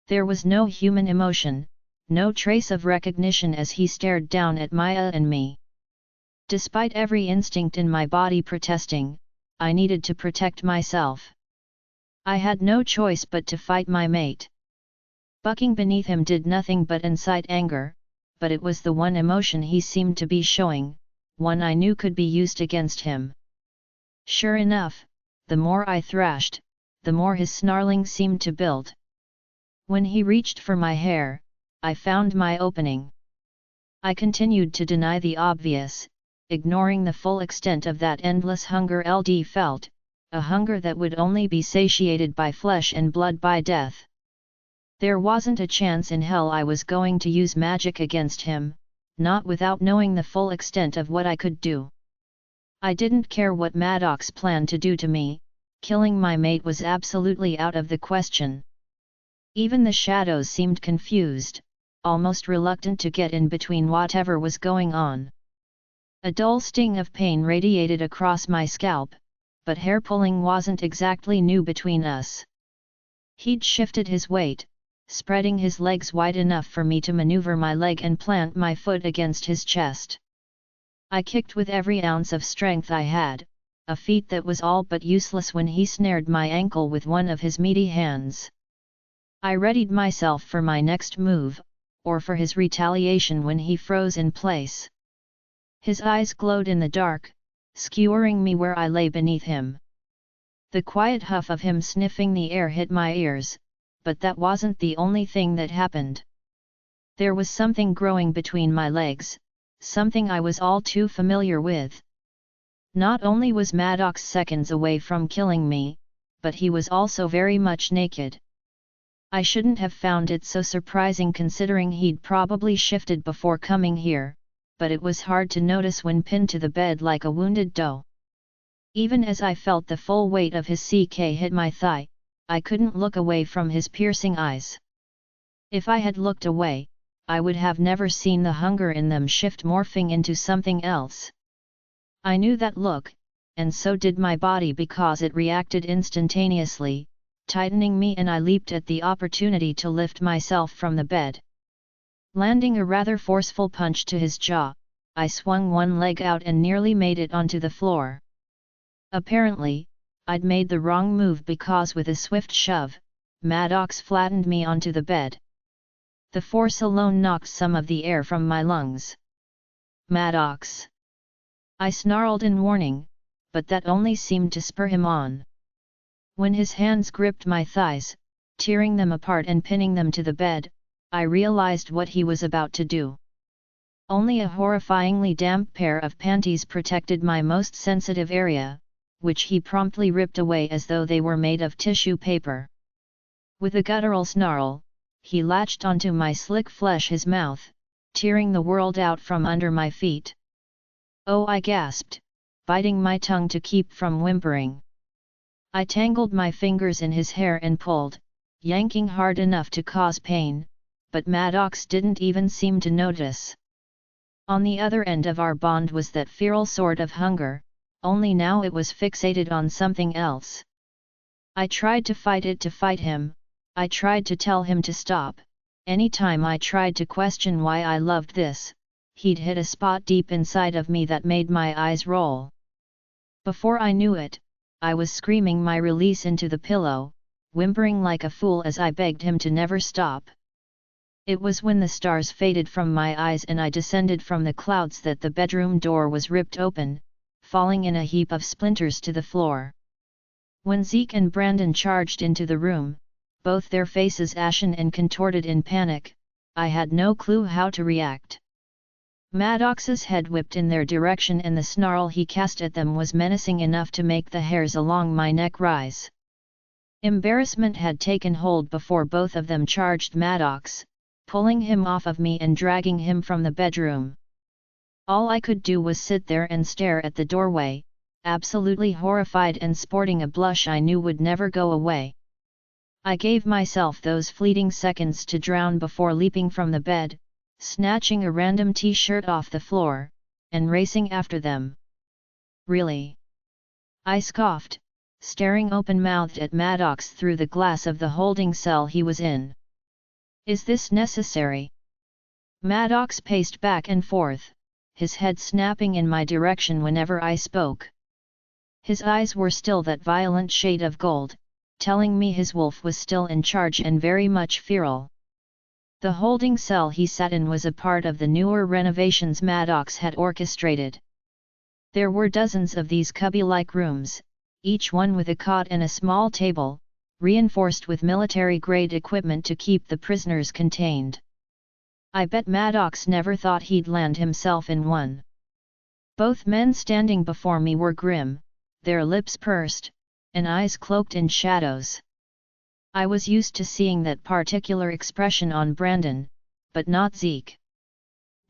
Speaker 1: There was no human emotion, no trace of recognition as he stared down at Maya and me. Despite every instinct in my body protesting, I needed to protect myself. I had no choice but to fight my mate. Bucking beneath him did nothing but incite anger, but it was the one emotion he seemed to be showing, one I knew could be used against him. Sure enough, the more I thrashed, the more his snarling seemed to build. When he reached for my hair, I found my opening. I continued to deny the obvious, ignoring the full extent of that endless hunger LD felt, a hunger that would only be satiated by flesh and blood by death. There wasn't a chance in hell I was going to use magic against him, not without knowing the full extent of what I could do. I didn't care what Madox planned to do to me, killing my mate was absolutely out of the question. Even the shadows seemed confused, almost reluctant to get in between whatever was going on. A dull sting of pain radiated across my scalp, but hair pulling wasn't exactly new between us. He'd shifted his weight, spreading his legs wide enough for me to maneuver my leg and plant my foot against his chest. I kicked with every ounce of strength I had, a feat that was all but useless when he snared my ankle with one of his meaty hands. I readied myself for my next move, or for his retaliation when he froze in place. His eyes glowed in the dark, skewering me where I lay beneath him. The quiet huff of him sniffing the air hit my ears, but that wasn't the only thing that happened. There was something growing between my legs, something I was all too familiar with. Not only was Madox seconds away from killing me, but he was also very much naked. I shouldn't have found it so surprising considering he'd probably shifted before coming here, but it was hard to notice when pinned to the bed like a wounded doe. Even as I felt the full weight of his CK hit my thigh, I couldn't look away from his piercing eyes. If I had looked away, I would have never seen the hunger in them shift, morphing into something else. I knew that look, and so did my body because it reacted instantaneously, tightening me, and I leaped at the opportunity to lift myself from the bed. Landing a rather forceful punch to his jaw, I swung one leg out and nearly made it onto the floor. Apparently, I'd made the wrong move because with a swift shove, Madox flattened me onto the bed. The force alone knocked some of the air from my lungs. "Madox!" I snarled in warning, but that only seemed to spur him on. When his hands gripped my thighs, tearing them apart and pinning them to the bed, I realized what he was about to do. Only a horrifyingly damp pair of panties protected my most sensitive area, which he promptly ripped away as though they were made of tissue paper. With a guttural snarl, he latched onto my slick flesh, his mouth, tearing the world out from under my feet. "Oh!" I gasped, biting my tongue to keep from whimpering. I tangled my fingers in his hair and pulled, yanking hard enough to cause pain, but Madox didn't even seem to notice. On the other end of our bond was that feral sort of hunger, only now it was fixated on something else. I tried to fight him, I tried to tell him to stop. Anytime I tried to question why I loved this, he'd hit a spot deep inside of me that made my eyes roll. Before I knew it, I was screaming my release into the pillow, whimpering like a fool as I begged him to never stop. It was when the stars faded from my eyes and I descended from the clouds that the bedroom door was ripped open, falling in a heap of splinters to the floor. When Zeke and Brandon charged into the room, both their faces ashen and contorted in panic, I had no clue how to react. Madox's head whipped in their direction and the snarl he cast at them was menacing enough to make the hairs along my neck rise. Embarrassment had taken hold before both of them charged Madox, pulling him off of me and dragging him from the bedroom. All I could do was sit there and stare at the doorway, absolutely horrified and sporting a blush I knew would never go away. I gave myself those fleeting seconds to drown before leaping from the bed, snatching a random t-shirt off the floor, and racing after them. "Really?" I scoffed, staring open-mouthed at Madox through the glass of the holding cell he was in. "Is this necessary?" Madox paced back and forth, his head snapping in my direction whenever I spoke. His eyes were still that violent shade of gold, telling me his wolf was still in charge and very much feral. The holding cell he sat in was a part of the newer renovations Madox had orchestrated. There were dozens of these cubby-like rooms, each one with a cot and a small table, reinforced with military-grade equipment to keep the prisoners contained. I bet Madox never thought he'd land himself in one. Both men standing before me were grim, their lips pursed, and eyes cloaked in shadows. I was used to seeing that particular expression on Brandon, but not Zeke.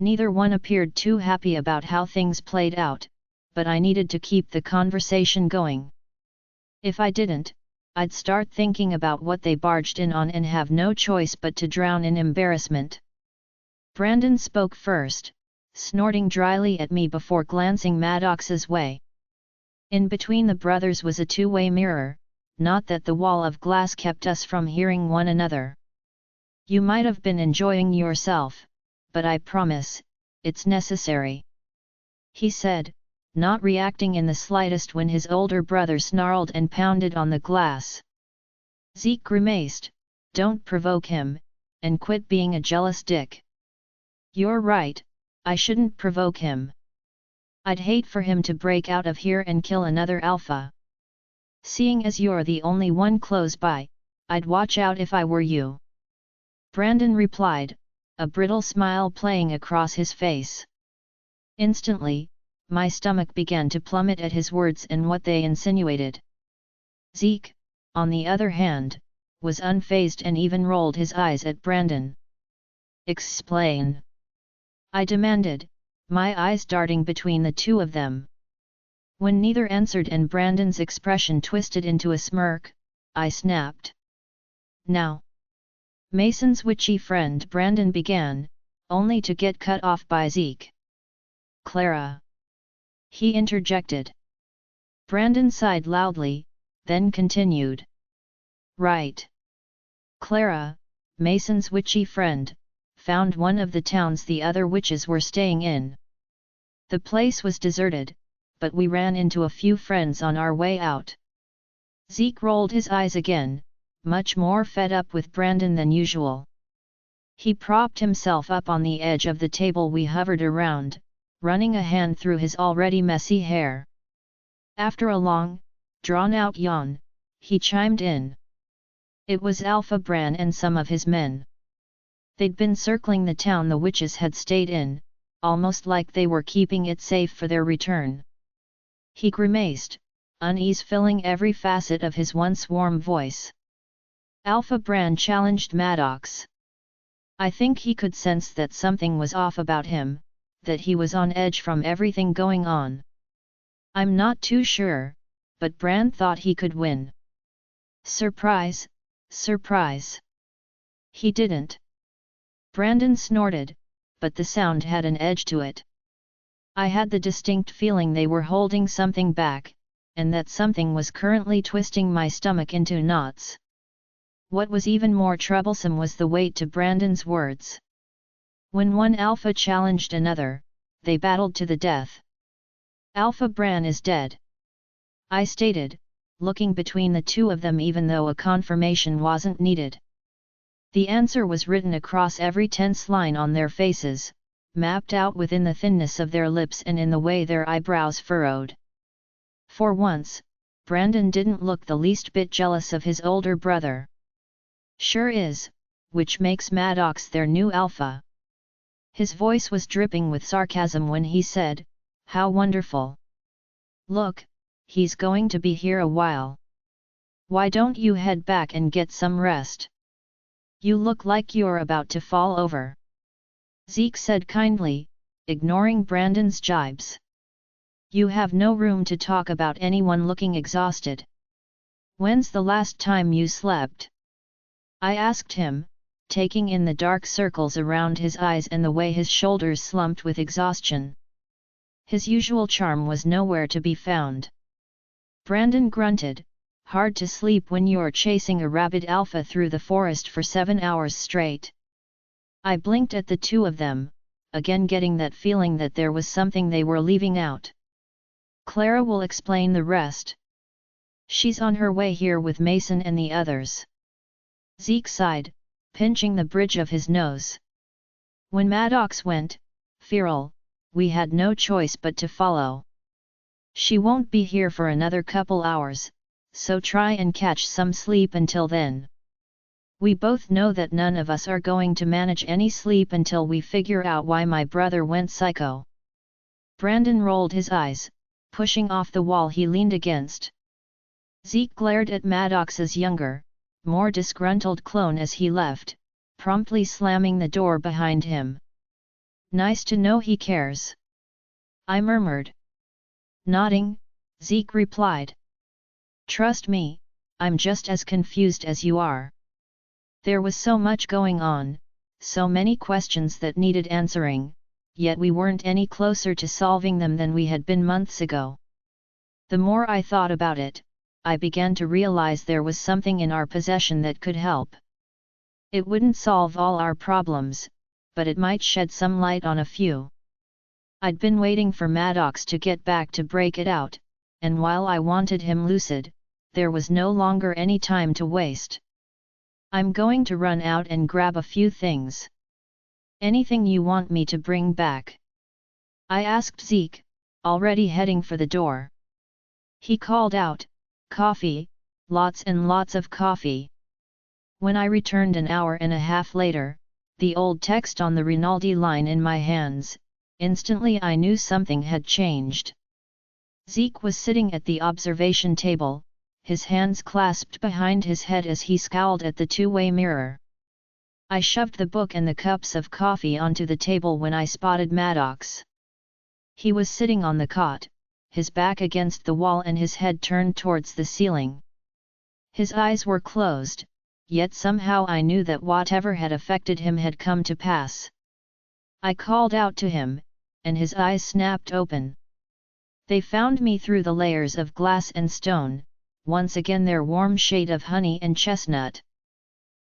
Speaker 1: Neither one appeared too happy about how things played out, but I needed to keep the conversation going. If I didn't, I'd start thinking about what they barged in on and have no choice but to drown in embarrassment. Brandon spoke first, snorting dryly at me before glancing Madox's way. In between the brothers was a two-way mirror, not that the wall of glass kept us from hearing one another. You might have been enjoying yourself, but I promise, it's necessary, he said, not reacting in the slightest when his older brother snarled and pounded on the glass. Zeke grimaced, "Don't provoke him, and quit being a jealous dick." "You're right, I shouldn't provoke him. I'd hate for him to break out of here and kill another alpha. Seeing as you're the only one close by, I'd watch out if I were you," Brandon replied, a brittle smile playing across his face. Instantly, my stomach began to plummet at his words and what they insinuated. Zeke, on the other hand, was unfazed and even rolled his eyes at Brandon. "Explain," I demanded, my eyes darting between the two of them. When neither answered and Brandon's expression twisted into a smirk, I snapped. "Now." Mason's witchy friend Brandon began, only to get cut off by Zeke. "Clara," he interjected. Brandon sighed loudly, then continued. "Right. Clara, Mason's witchy friend, found one of the towns the other witches were staying in. The place was deserted, but we ran into a few friends on our way out." Zeke rolled his eyes again, much more fed up with Brandon than usual. He propped himself up on the edge of the table we hovered around, running a hand through his already messy hair. After a long, drawn-out yawn, he chimed in. "It was Alpha Bran and some of his men. They'd been circling the town the witches had stayed in, almost like they were keeping it safe for their return." He grimaced, unease filling every facet of his once warm voice. Alpha Bran challenged Madox. I think he could sense that something was off about him, that he was on edge from everything going on. I'm not too sure, but Bran thought he could win. Surprise, surprise. He didn't. Brandon snorted, but the sound had an edge to it. I had the distinct feeling they were holding something back, and that something was currently twisting my stomach into knots. What was even more troublesome was the weight to Brandon's words. When one alpha challenged another, they battled to the death. "Alpha Bran is dead," I stated, looking between the two of them even though a confirmation wasn't needed. The answer was written across every tense line on their faces, mapped out within the thinness of their lips and in the way their eyebrows furrowed. For once, Brandon didn't look the least bit jealous of his older brother. "Sure is, which makes Madox their new alpha." His voice was dripping with sarcasm when he said, "How wonderful. Look, he's going to be here a while. Why don't you head back and get some rest? You look like you're about to fall over," Zeke said kindly, ignoring Brandon's jibes. "You have no room to talk about anyone looking exhausted. When's the last time you slept?" I asked him, taking in the dark circles around his eyes and the way his shoulders slumped with exhaustion. His usual charm was nowhere to be found. Brandon grunted, "Hard to sleep when you're chasing a rabid alpha through the forest for 7 hours straight." I blinked at the two of them, again getting that feeling that there was something they were leaving out. "Clara will explain the rest. She's on her way here with Mason and the others." Zeke sighed, pinching the bridge of his nose. "When Madox went, feral, we had no choice but to follow. She won't be here for another couple hours, so try and catch some sleep until then. We both know that none of us are going to manage any sleep until we figure out why my brother went psycho." Brandon rolled his eyes, pushing off the wall he leaned against. Zeke glared at Madox's younger, more disgruntled clone as he left, promptly slamming the door behind him. Nice to know he cares, I murmured. Nodding, Zeke replied. Trust me, I'm just as confused as you are. There was so much going on, so many questions that needed answering, yet we weren't any closer to solving them than we had been months ago. The more I thought about it, I began to realize there was something in our possession that could help. It wouldn't solve all our problems, but it might shed some light on a few. I'd been waiting for Madox to get back to break it out, and while I wanted him lucid, there was no longer any time to waste. I'm going to run out and grab a few things. Anything you want me to bring back? I asked Zeke, already heading for the door. He called out, coffee, lots and lots of coffee. When I returned an hour and a half later, the old text on the Rinaldi line in my hands, instantly I knew something had changed. Zeke was sitting at the observation table, his hands clasped behind his head as he scowled at the two-way mirror. I shoved the book and the cups of coffee onto the table when I spotted Madox. He was sitting on the cot, his back against the wall and his head turned towards the ceiling. His eyes were closed, yet somehow I knew that whatever had affected him had come to pass. I called out to him, and his eyes snapped open. They found me through the layers of glass and stone, once again their warm shade of honey and chestnut.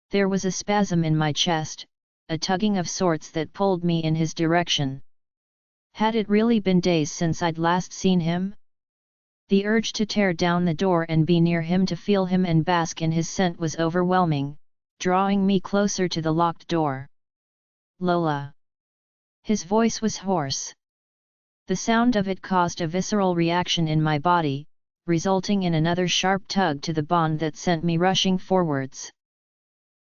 Speaker 1: There was a spasm in my chest, a tugging of sorts that pulled me in his direction. Had it really been days since I'd last seen him? The urge to tear down the door and be near him to feel him and bask in his scent was overwhelming, drawing me closer to the locked door. Lola. His voice was hoarse. The sound of it caused a visceral reaction in my body, resulting in another sharp tug to the bond that sent me rushing forwards.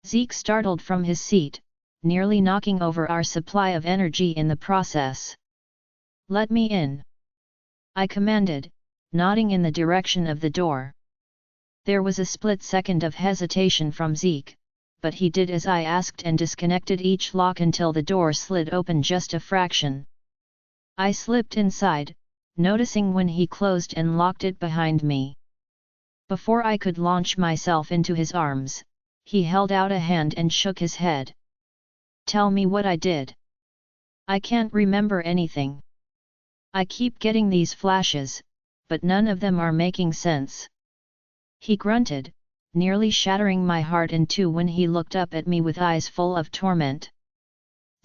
Speaker 1: Zeke startled from his seat, nearly knocking over our supply of energy in the process. Let me in, I commanded, nodding in the direction of the door. There was a split second of hesitation from Zeke, but he did as I asked and disconnected each lock until the door slid open just a fraction. I slipped inside, noticing when he closed and locked it behind me. Before I could launch myself into his arms, he held out a hand and shook his head. Tell me what I did. I can't remember anything. I keep getting these flashes, but none of them are making sense. He grunted, nearly shattering my heart in two when he looked up at me with eyes full of torment.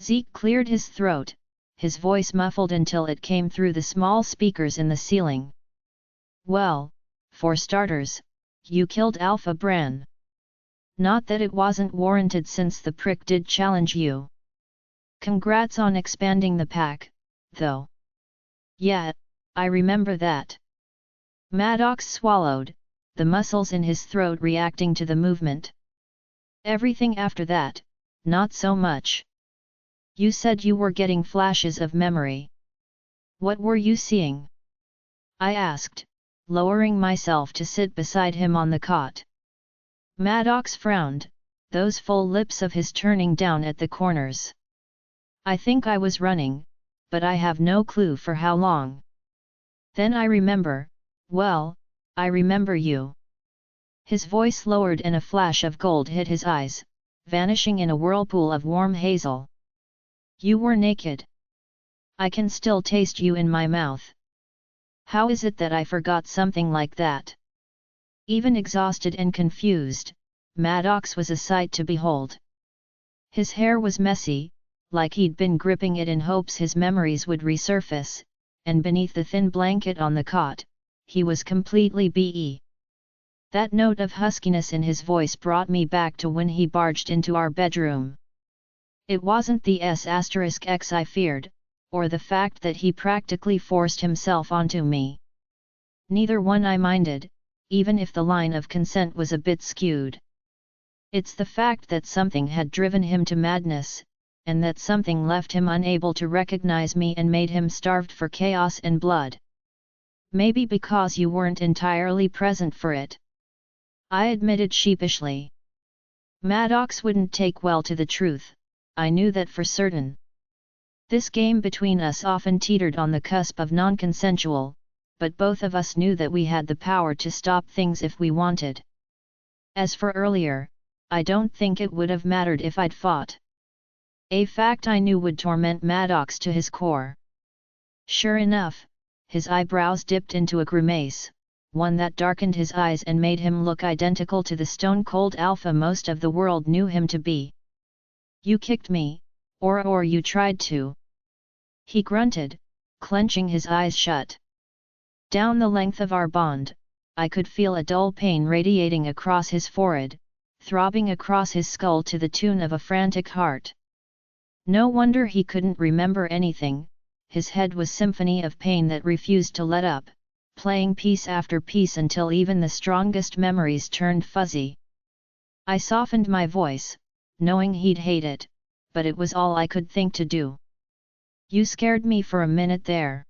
Speaker 1: Zeke cleared his throat, his voice muffled until it came through the small speakers in the ceiling. Well, for starters, you killed Alpha Bran. Not that it wasn't warranted since the prick did challenge you. Congrats on expanding the pack, though. Yeah, I remember that. Madox swallowed, the muscles in his throat reacting to the movement. Everything after that, not so much. You said you were getting flashes of memory. What were you seeing? I asked, lowering myself to sit beside him on the cot. Madox frowned, those full lips of his turning down at the corners. I think I was running, but I have no clue for how long. Then I remember, well, I remember you. His voice lowered and a flash of gold hit his eyes, vanishing in a whirlpool of warm hazel. You were naked. I can still taste you in my mouth. How is it that I forgot something like that? Even exhausted and confused, Madox was a sight to behold. His hair was messy, like he'd been gripping it in hopes his memories would resurface, and beneath the thin blanket on the cot, he was completely be. That note of huskiness in his voice brought me back to when he barged into our bedroom. It wasn't the S*X I feared, or the fact that he practically forced himself onto me. Neither one I minded, even if the line of consent was a bit skewed. It's the fact that something had driven him to madness, and that something left him unable to recognize me and made him starved for chaos and blood. Maybe because you weren't entirely present for it. I admitted sheepishly. Madox wouldn't take well to the truth, I knew that for certain. This game between us often teetered on the cusp of non-consensual, but both of us knew that we had the power to stop things if we wanted. As for earlier, I don't think it would have mattered if I'd fought. A fact I knew would torment Madox to his core. Sure enough, his eyebrows dipped into a grimace, one that darkened his eyes and made him look identical to the stone-cold alpha most of the world knew him to be. You kicked me, or you tried to. He grunted, clenching his eyes shut. Down the length of our bond, I could feel a dull pain radiating across his forehead, throbbing across his skull to the tune of a frantic heart. No wonder he couldn't remember anything, his head was symphony of pain that refused to let up, playing piece after piece until even the strongest memories turned fuzzy. I softened my voice, knowing he'd hate it, but it was all I could think to do. You scared me for a minute there.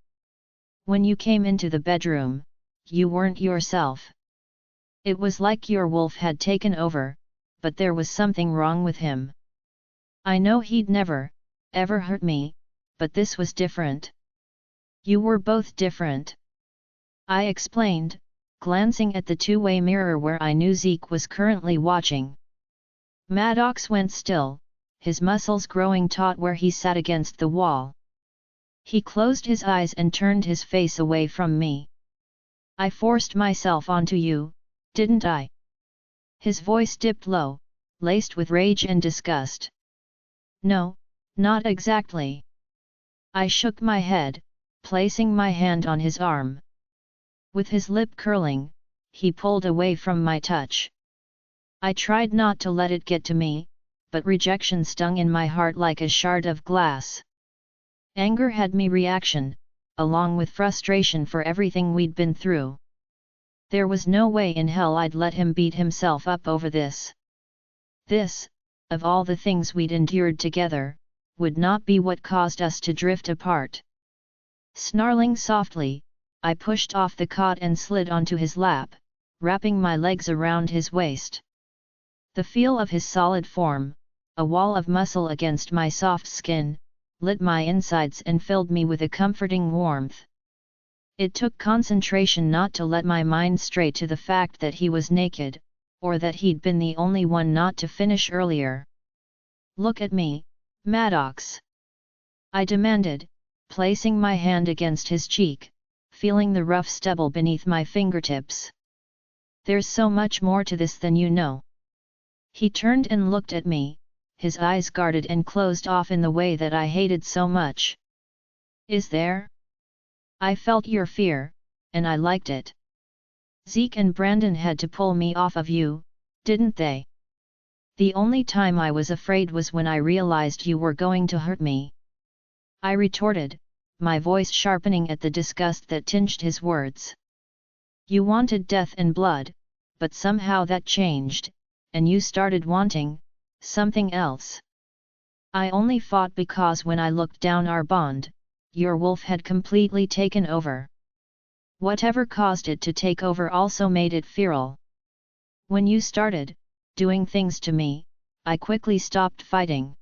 Speaker 1: When you came into the bedroom, you weren't yourself. It was like your wolf had taken over, but there was something wrong with him. I know he'd never, ever hurt me, but this was different. You were both different. I explained, glancing at the two-way mirror where I knew Zeke was currently watching. Madox went still, his muscles growing taut where he sat against the wall. He closed his eyes and turned his face away from me. I forced myself onto you, didn't I? His voice dipped low, laced with rage and disgust. No, not exactly. I shook my head, placing my hand on his arm. With his lip curling, he pulled away from my touch. I tried not to let it get to me, but rejection stung in my heart like a shard of glass. Anger had me reaction, along with frustration for everything we'd been through. There was no way in hell I'd let him beat himself up over this. This, of all the things we'd endured together, would not be what caused us to drift apart. Snarling softly, I pushed off the cot and slid onto his lap, wrapping my legs around his waist. The feel of his solid form, a wall of muscle against my soft skin, lit my insides and filled me with a comforting warmth. It took concentration not to let my mind stray to the fact that he was naked, or that he'd been the only one not to finish earlier. Look at me, Madox, I demanded, placing my hand against his cheek, feeling the rough stubble beneath my fingertips. There's so much more to this than you know. He turned and looked at me, his eyes guarded and closed off in the way that I hated so much. Is there? I felt your fear, and I liked it. Zeke and Brandon had to pull me off of you, didn't they? The only time I was afraid was when I realized you were going to hurt me. I retorted, my voice sharpening at the disgust that tinged his words. You wanted death and blood, but somehow that changed, and you started wanting something else. I only fought because when I looked down our bond, your wolf had completely taken over. Whatever caused it to take over also made it feral. When you started doing things to me, I quickly stopped fighting.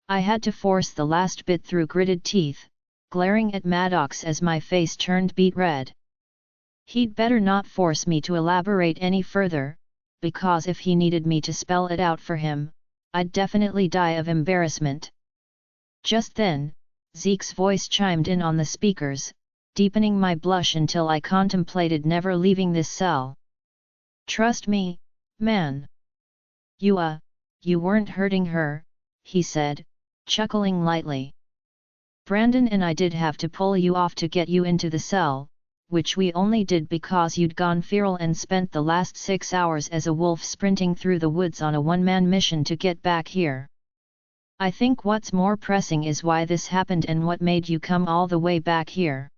Speaker 1: I had to force the last bit through gritted teeth, glaring at Madox as my face turned beet red. He'd better not force me to elaborate any further, because if he needed me to spell it out for him, I'd definitely die of embarrassment. Just then, Zeke's voice chimed in on the speakers, deepening my blush until I contemplated never leaving this cell. Trust me, man. You weren't hurting her, he said, chuckling lightly. Brandon and I did have to pull you off to get you into the cell, which we only did because you'd gone feral and spent the last 6 hours as a wolf sprinting through the woods on a one-man mission to get back here. I think what's more pressing is why this happened and what made you come all the way back here.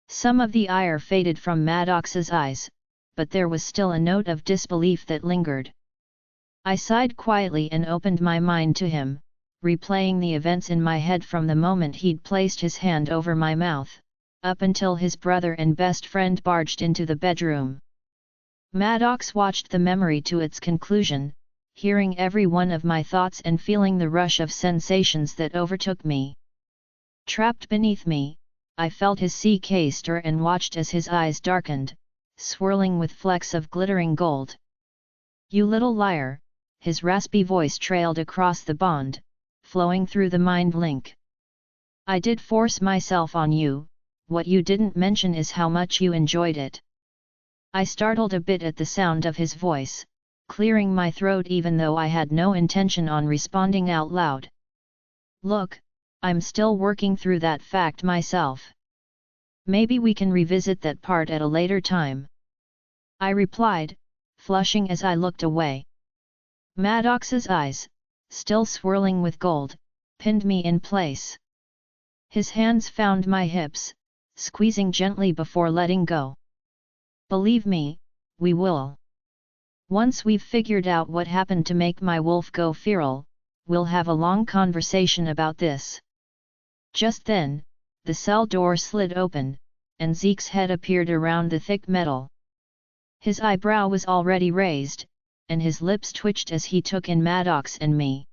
Speaker 1: Some of the ire faded from Madox's eyes, but there was still a note of disbelief that lingered. I sighed quietly and opened my mind to him, replaying the events in my head from the moment he'd placed his hand over my mouth, up until his brother and best friend barged into the bedroom. Madox watched the memory to its conclusion, hearing every one of my thoughts and feeling the rush of sensations that overtook me. Trapped beneath me, I felt his CK stir and watched as his eyes darkened, swirling with flecks of glittering gold. "You little liar," his raspy voice trailed across the bond, flowing through the mind link. "I did force myself on you, what you didn't mention is how much you enjoyed it." I startled a bit at the sound of his voice, clearing my throat even though I had no intention on responding out loud. "Look, I'm still working through that fact myself. Maybe we can revisit that part at a later time," I replied, flushing as I looked away. Madox's eyes, still swirling with gold, pinned me in place. His hands found my hips, squeezing gently before letting go. "Believe me, we will. Once we've figured out what happened to make my wolf go feral, we'll have a long conversation about this." Just then, the cell door slid open, and Zeke's head appeared around the thick metal. His eyebrow was already raised, and his lips twitched as he took in Madox and me.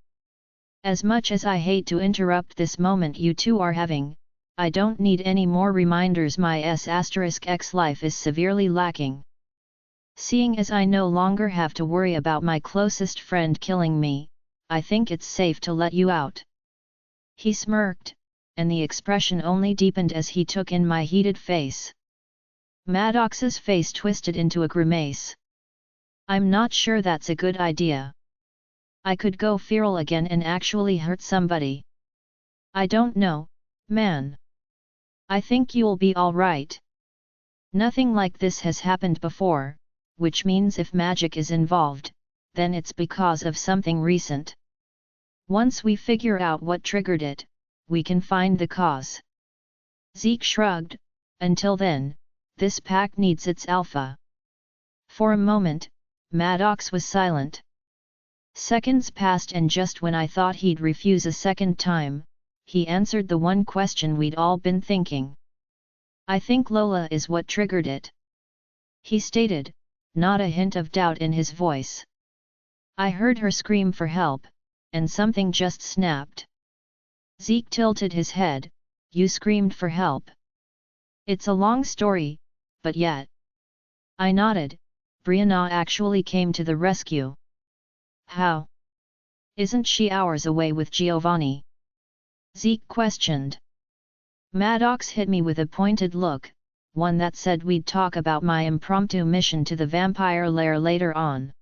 Speaker 1: "As much as I hate to interrupt this moment you two are having, I don't need any more reminders my S*X life is severely lacking. Seeing as I no longer have to worry about my closest friend killing me, I think it's safe to let you out." He smirked, and the expression only deepened as he took in my heated face. Madox's face twisted into a grimace. "I'm not sure that's a good idea. I could go feral again and actually hurt somebody. I don't know, man. I think you'll be alright. Nothing like this has happened before, which means if magic is involved, then it's because of something recent. Once we figure out what triggered it, we can find the cause." Zeke shrugged. "Until then, this pack needs its alpha." For a moment, Madox was silent. Seconds passed and just when I thought he'd refuse a second time, he answered the one question we'd all been thinking. "I think Lola is what triggered it," he stated, not a hint of doubt in his voice. "I heard her scream for help, and something just snapped." Zeke tilted his head. "You screamed for help?" "It's a long story, but yet." I nodded. "Brianna actually came to the rescue." "How? Isn't she hours away with Giovanni?" Zeke questioned. Madox hit me with a pointed look, one that said we'd talk about my impromptu mission to the vampire lair later on.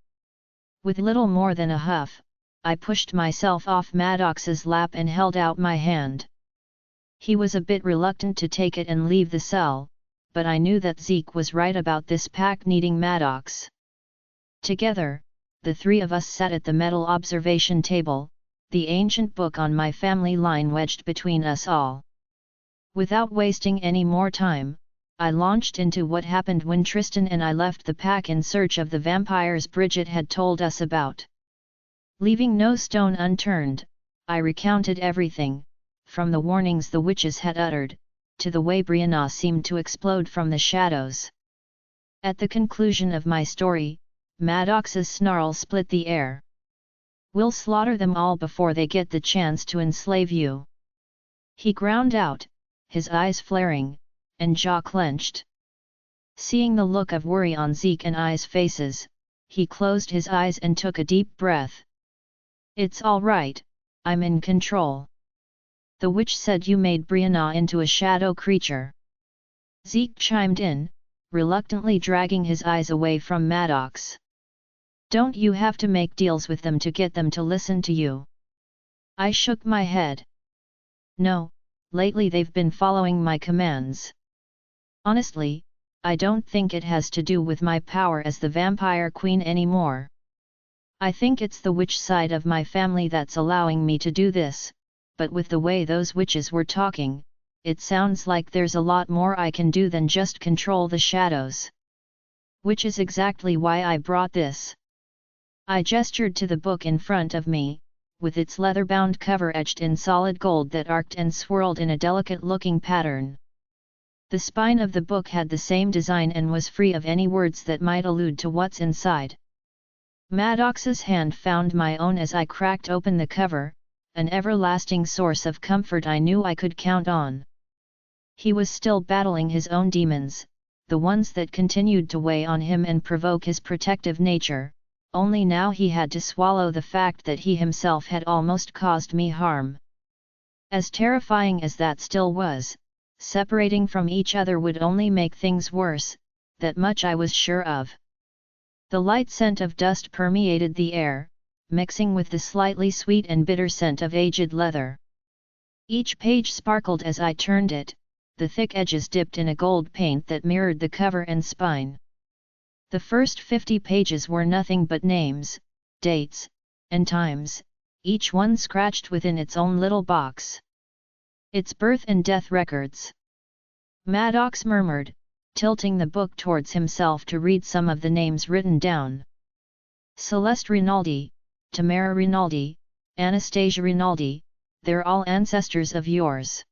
Speaker 1: With little more than a huff, I pushed myself off Madox's lap and held out my hand. He was a bit reluctant to take it and leave the cell, but I knew that Zeke was right about this pack needing Madox. Together, the three of us sat at the metal observation table, the ancient book on my family line wedged between us all. Without wasting any more time, I launched into what happened when Tristan and I left the pack in search of the vampires Bridget had told us about. Leaving no stone unturned, I recounted everything, from the warnings the witches had uttered, to the way Brianna seemed to explode from the shadows. At the conclusion of my story, Madox's snarl split the air. "We'll slaughter them all before they get the chance to enslave you," he ground out, his eyes flaring, and jaw clenched. Seeing the look of worry on Zeke and I's faces, he closed his eyes and took a deep breath. "It's all right, I'm in control. The witch said you made Brianna into a shadow creature." Zeke chimed in, reluctantly dragging his eyes away from Madox. "Don't you have to make deals with them to get them to listen to you?" I shook my head. "No, lately they've been following my commands. Honestly, I don't think it has to do with my power as the vampire queen anymore. I think it's the witch side of my family that's allowing me to do this, but with the way those witches were talking, it sounds like there's a lot more I can do than just control the shadows. Which is exactly why I brought this." I gestured to the book in front of me, with its leather-bound cover etched in solid gold that arced and swirled in a delicate-looking pattern. The spine of the book had the same design and was free of any words that might allude to what's inside. Madox's hand found my own as I cracked open the cover, an everlasting source of comfort I knew I could count on. He was still battling his own demons, the ones that continued to weigh on him and provoke his protective nature, only now he had to swallow the fact that he himself had almost caused me harm. As terrifying as that still was, separating from each other would only make things worse, that much I was sure of. The light scent of dust permeated the air, mixing with the slightly sweet and bitter scent of aged leather. Each page sparkled as I turned it, the thick edges dipped in a gold paint that mirrored the cover and spine. The first 50 pages were nothing but names, dates, and times, each one scratched within its own little box. Its birth and death records. Madox murmured, tilting the book towards himself to read some of the names written down. Celeste Rinaldi, Tamara Rinaldi, Anastasia Rinaldi, they're all ancestors of yours.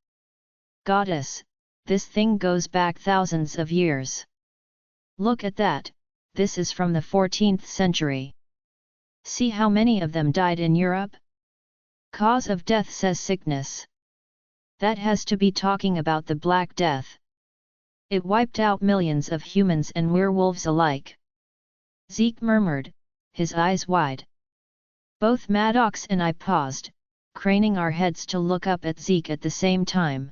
Speaker 1: Goddess, this thing goes back thousands of years. Look at that, this is from the 14th century. See how many of them died in Europe? Cause of death says sickness. That has to be talking about the Black Death. It wiped out millions of humans and werewolves alike. Zeke murmured, his eyes wide. Both Madox and I paused, craning our heads to look up at Zeke at the same time.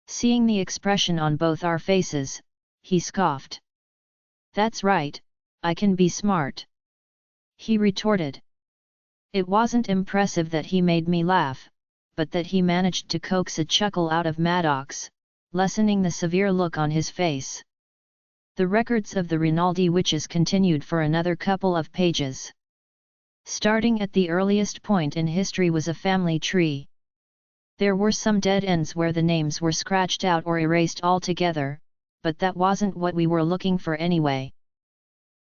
Speaker 1: Seeing the expression on both our faces, he scoffed. That's right, I can be smart. He retorted. It wasn't impressive that he made me laugh, but that he managed to coax a chuckle out of Madox, lessening the severe look on his face. The records of the Rinaldi witches continued for another couple of pages. Starting at the earliest point in history was a family tree. There were some dead ends where the names were scratched out or erased altogether, but that wasn't what we were looking for anyway.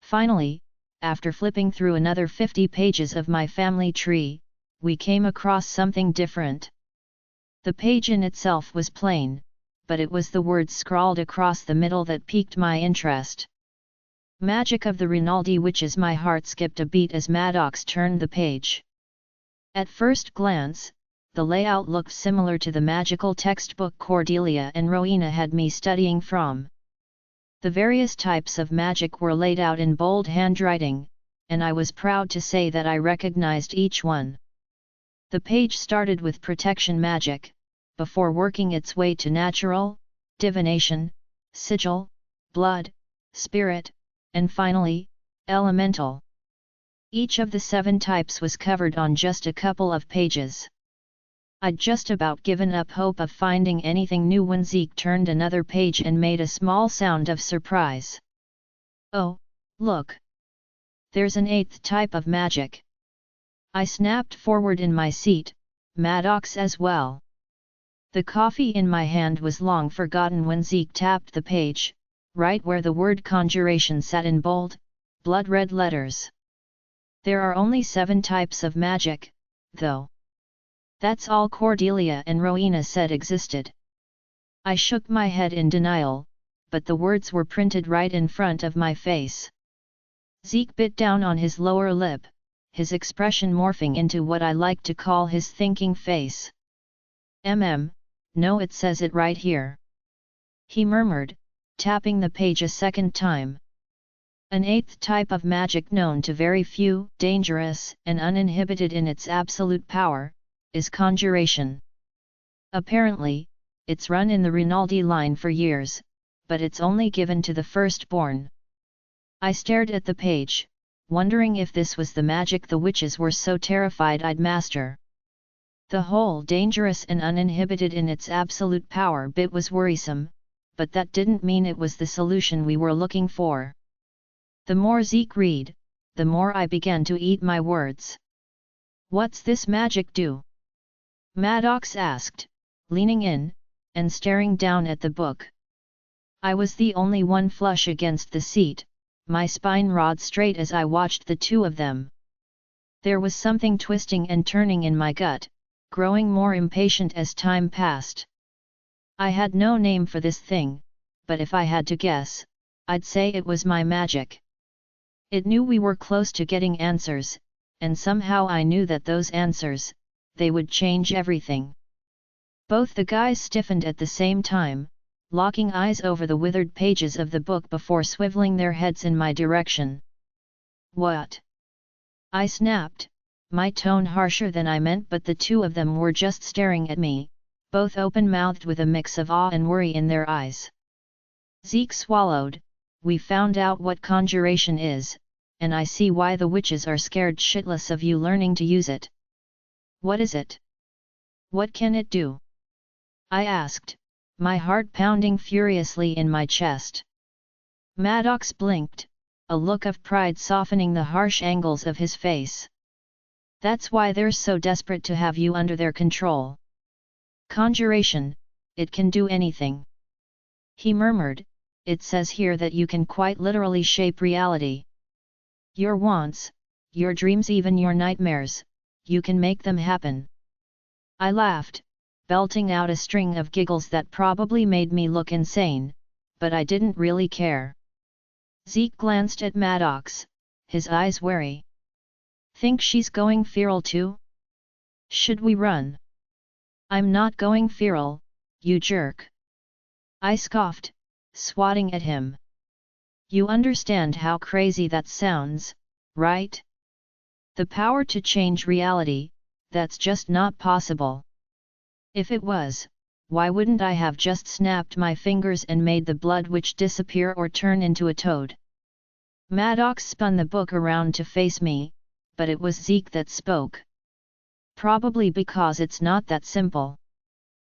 Speaker 1: Finally, after flipping through another 50 pages of my family tree, we came across something different. The page in itself was plain, but it was the words scrawled across the middle that piqued my interest. Magic of the Rinaldi witches. My heart skipped a beat as Madox turned the page. At first glance, the layout looked similar to the magical textbook Cordelia and Rowena had me studying from. The various types of magic were laid out in bold handwriting, and I was proud to say that I recognized each one. The page started with protection magic, before working its way to natural, divination, sigil, blood, spirit, and finally, elemental. Each of the 7 types was covered on just a couple of pages. I'd just about given up hope of finding anything new when Zeke turned another page and made a small sound of surprise. Oh, look! There's an 8th type of magic. I snapped forward in my seat, Madox as well. The coffee in my hand was long forgotten when Zeke tapped the page, right where the word conjuration sat in bold, blood-red letters. There are only 7 types of magic, though. That's all Cordelia and Rowena said existed. I shook my head in denial, but the words were printed right in front of my face. Zeke bit down on his lower lip, his expression morphing into what I like to call his thinking face. No, it says it right here. He murmured, tapping the page a second time. An 8th type of magic known to very few, dangerous, and uninhibited in its absolute power, is conjuration. Apparently, it's run in the Rinaldi line for years, but it's only given to the firstborn. I stared at the page, wondering if this was the magic the witches were so terrified I'd master. The whole dangerous and uninhibited in its absolute power bit was worrisome, but that didn't mean it was the solution we were looking for. The more Zeke read, the more I began to eat my words. What's this magic do? Madox asked, leaning in, and staring down at the book. I was the only one flush against the seat, my spine rawed straight as I watched the two of them. There was something twisting and turning in my gut, growing more impatient as time passed. I had no name for this thing, but if I had to guess, I'd say it was my magic. It knew we were close to getting answers, and somehow I knew that those answers, they would change everything. Both the guys stiffened at the same time, locking eyes over the withered pages of the book before swiveling their heads in my direction. What? I snapped, my tone harsher than I meant, but the two of them were just staring at me, both open-mouthed with a mix of awe and worry in their eyes. Zeke swallowed. We found out what conjuration is, and I see why the witches are scared shitless of you learning to use it. What is it? What can it do? I asked, my heart pounding furiously in my chest. Madox blinked, a look of pride softening the harsh angles of his face. That's why they're so desperate to have you under their control. Conjuration, it can do anything. He murmured, it says here that you can quite literally shape reality. Your wants, your dreams, even your nightmares, you can make them happen. I laughed, belting out a string of giggles that probably made me look insane, but I didn't really care. Zeke glanced at Madox, his eyes wary. Think she's going feral too? Should we run? I'm not going feral, you jerk. I scoffed, swatting at him. You understand how crazy that sounds, right? The power to change reality, that's just not possible. If it was, why wouldn't I have just snapped my fingers and made the blood witch disappear or turn into a toad? Madox spun the book around to face me, but it was Zeke that spoke. Probably because it's not that simple.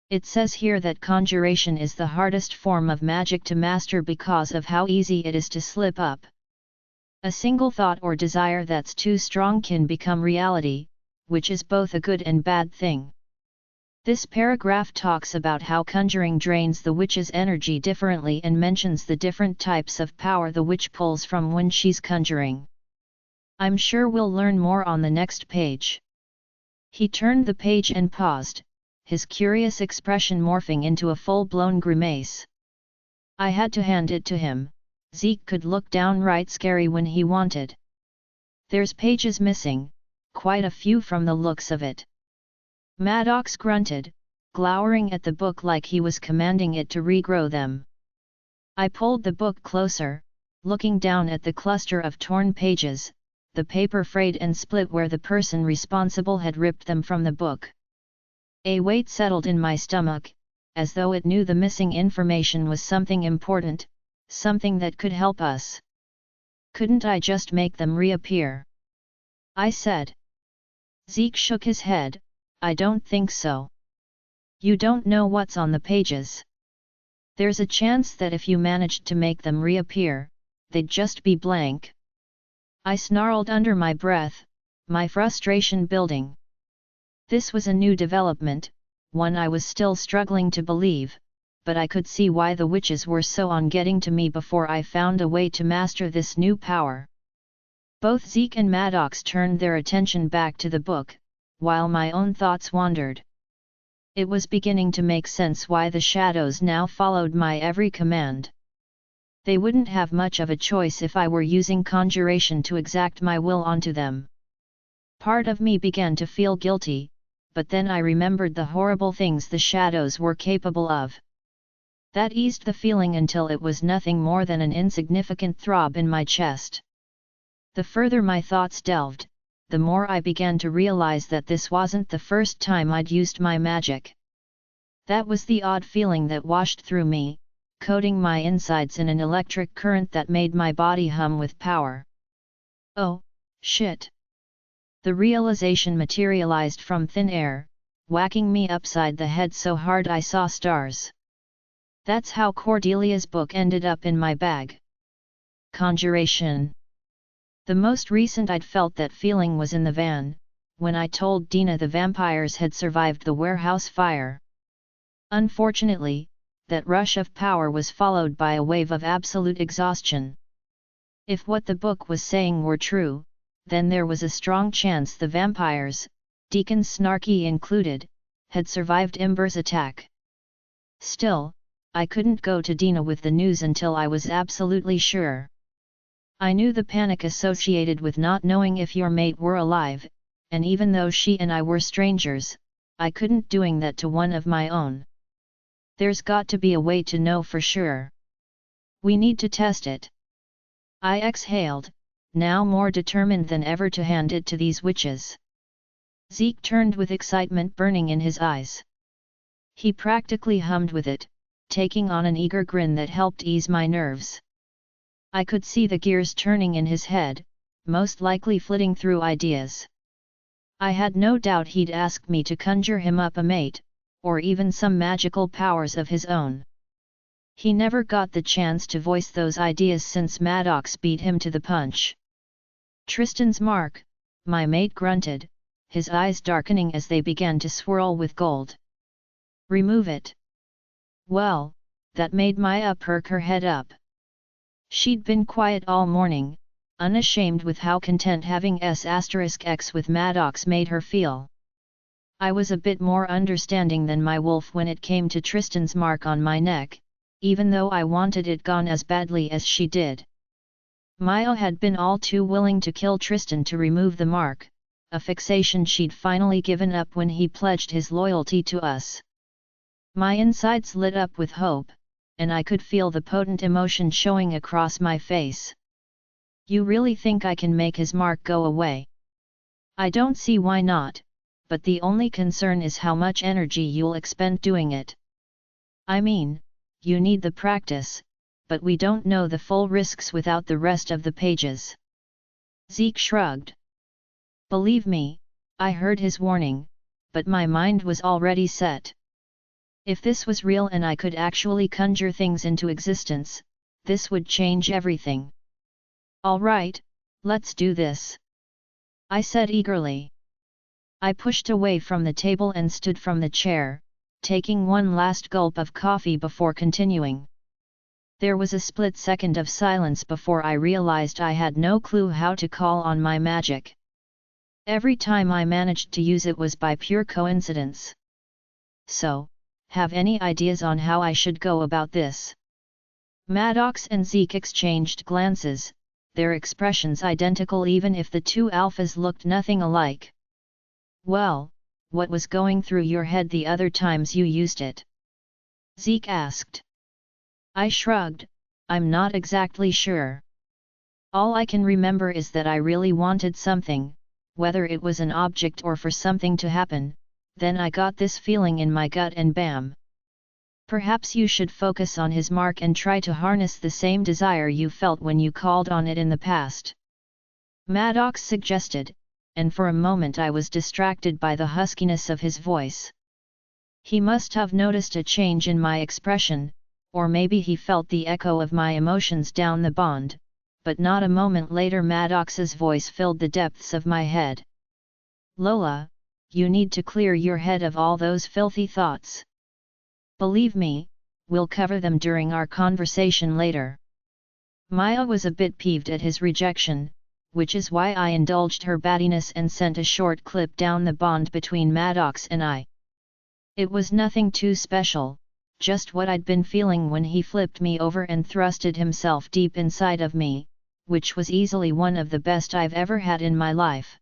Speaker 1: It says here that conjuration is the hardest form of magic to master because of how easy it is to slip up. A single thought or desire that's too strong can become reality, which is both a good and bad thing. This paragraph talks about how conjuring drains the witch's energy differently and mentions the different types of power the witch pulls from when she's conjuring. I'm sure we'll learn more on the next page. He turned the page and paused, his curious expression morphing into a full-blown grimace. I had to hand it to him. Zeke could look downright scary when he wanted. There's pages missing, quite a few from the looks of it. Madox grunted, glowering at the book like he was commanding it to regrow them. I pulled the book closer, looking down at the cluster of torn pages, the paper frayed and split where the person responsible had ripped them from the book. A weight settled in my stomach, as though it knew the missing information was something important, something that could help us. Couldn't I just make them reappear? I said. Zeke shook his head. I don't think so. You don't know what's on the pages. There's a chance that if you managed to make them reappear, they'd just be blank. I snarled under my breath, my frustration building. This was a new development, one I was still struggling to believe, but I could see why the witches were so on getting to me before I found a way to master this new power. Both Zeke and Madox turned their attention back to the book, while my own thoughts wandered. It was beginning to make sense why the shadows now followed my every command. They wouldn't have much of a choice if I were using conjuration to exact my will onto them. Part of me began to feel guilty, but then I remembered the horrible things the shadows were capable of. That eased the feeling until it was nothing more than an insignificant throb in my chest. The further my thoughts delved, the more I began to realize that this wasn't the first time I'd used my magic. That was the odd feeling that washed through me, coating my insides in an electric current that made my body hum with power. Oh, shit! The realization materialized from thin air, whacking me upside the head so hard I saw stars. That's how Cordelia's book ended up in my bag. Conjuration. The most recent I'd felt that feeling was in the van, when I told Dina the vampires had survived the warehouse fire. Unfortunately, that rush of power was followed by a wave of absolute exhaustion. If what the book was saying were true, then there was a strong chance the vampires, Deacon Snarky included, had survived Ember's attack. Still, I couldn't go to Dina with the news until I was absolutely sure. I knew the panic associated with not knowing if your mate were alive, and even though she and I were strangers, I couldn't doing that to one of my own. There's got to be a way to know for sure. We need to test it. I exhaled, now more determined than ever to hand it to these witches. Zeke turned with excitement burning in his eyes. He practically hummed with it, taking on an eager grin that helped ease my nerves. I could see the gears turning in his head, most likely flitting through ideas. I had no doubt he'd ask me to conjure him up a mate, or even some magical powers of his own. He never got the chance to voice those ideas since Madox beat him to the punch. Tristan's mark, my mate grunted, his eyes darkening as they began to swirl with gold. Remove it. Well, that made Maya perk her head up. She'd been quiet all morning, unashamed with how content having S*X with Madox made her feel. I was a bit more understanding than my wolf when it came to Tristan's mark on my neck, even though I wanted it gone as badly as she did. Maya had been all too willing to kill Tristan to remove the mark, a fixation she'd finally given up when he pledged his loyalty to us. My insides lit up with hope, and I could feel the potent emotion showing across my face. You really think I can make his mark go away? I don't see why not, but the only concern is how much energy you'll expend doing it. I mean, you need the practice, but we don't know the full risks without the rest of the pages. Zeke shrugged. Believe me, I heard his warning, but my mind was already set. If this was real and I could actually conjure things into existence, this would change everything. All right, let's do this, I said eagerly. I pushed away from the table and stood from the chair, taking one last gulp of coffee before continuing. There was a split second of silence before I realized I had no clue how to call on my magic. Every time I managed to use it was by pure coincidence. So, have any ideas on how I should go about this? Madox and Zeke exchanged glances, their expressions identical even if the two alphas looked nothing alike. Well, what was going through your head the other times you used it? Zeke asked. I shrugged, I'm not exactly sure. All I can remember is that I really wanted something, whether it was an object or for something to happen, then I got this feeling in my gut and bam. Perhaps you should focus on his mark and try to harness the same desire you felt when you called on it in the past. Madox suggested, and for a moment I was distracted by the huskiness of his voice. He must have noticed a change in my expression, or maybe he felt the echo of my emotions down the bond, but not a moment later Madox's voice filled the depths of my head. Lola, you need to clear your head of all those filthy thoughts. Believe me, we'll cover them during our conversation later. Maya was a bit peeved at his rejection, which is why I indulged her battiness and sent a short clip down the bond between Madox and I. It was nothing too special, just what I'd been feeling when he flipped me over and thrusted himself deep inside of me, which was easily one of the best I've ever had in my life.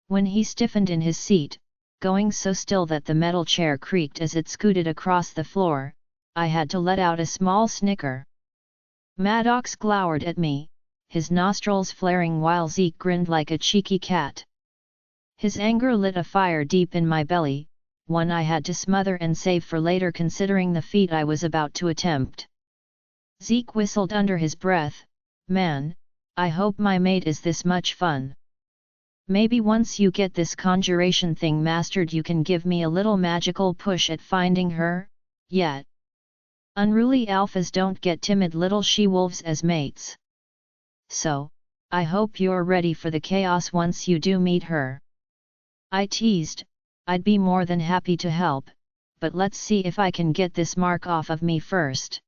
Speaker 1: When he stiffened in his seat, going so still that the metal chair creaked as it scooted across the floor, I had to let out a small snicker. Madox glowered at me, his nostrils flaring while Zeke grinned like a cheeky cat. His anger lit a fire deep in my belly, one I had to smother and save for later considering the feat I was about to attempt. Zeke whistled under his breath, Man, I hope my mate is this much fun. Maybe once you get this conjuration thing mastered you can give me a little magical push at finding her, yet. Unruly alphas don't get timid little she-wolves as mates. So, I hope you're ready for the chaos once you do meet her. I teased, I'd be more than happy to help, but let's see if I can get this mark off of me first.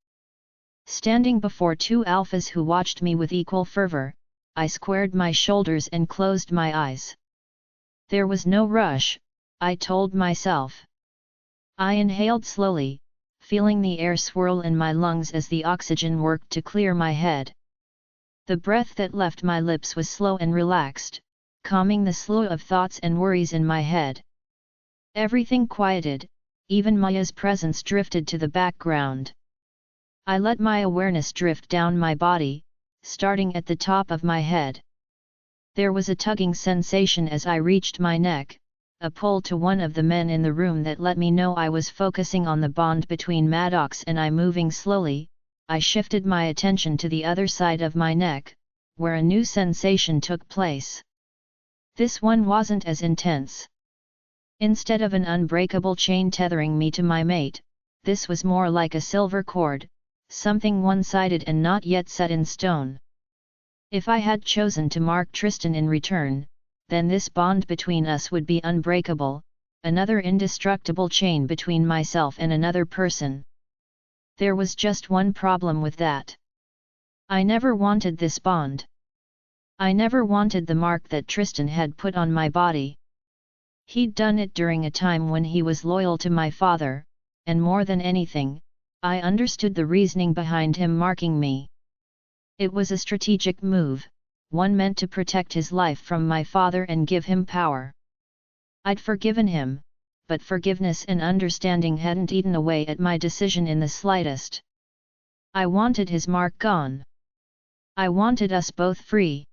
Speaker 1: Standing before two alphas who watched me with equal fervor, I squared my shoulders and closed my eyes. There was no rush, I told myself. I inhaled slowly, feeling the air swirl in my lungs as the oxygen worked to clear my head. The breath that left my lips was slow and relaxed, calming the slew of thoughts and worries in my head. Everything quieted, even Maya's presence drifted to the background. I let my awareness drift down my body, starting at the top of my head. There was a tugging sensation as I reached my neck, a pull to one of the men in the room that let me know I was focusing on the bond between Madox and I. Moving slowly, I shifted my attention to the other side of my neck, where a new sensation took place. This one wasn't as intense. Instead of an unbreakable chain tethering me to my mate, this was more like a silver cord, something one-sided and not yet set in stone. If I had chosen to mark Tristan in return, then this bond between us would be unbreakable, another indestructible chain between myself and another person. There was just one problem with that. I never wanted this bond. I never wanted the mark that Tristan had put on my body. He'd done it during a time when he was loyal to my father, and more than anything, I understood the reasoning behind him marking me. It was a strategic move, one meant to protect his life from my father and give him power. I'd forgiven him, but forgiveness and understanding hadn't eaten away at my decision in the slightest. I wanted his mark gone. I wanted us both free.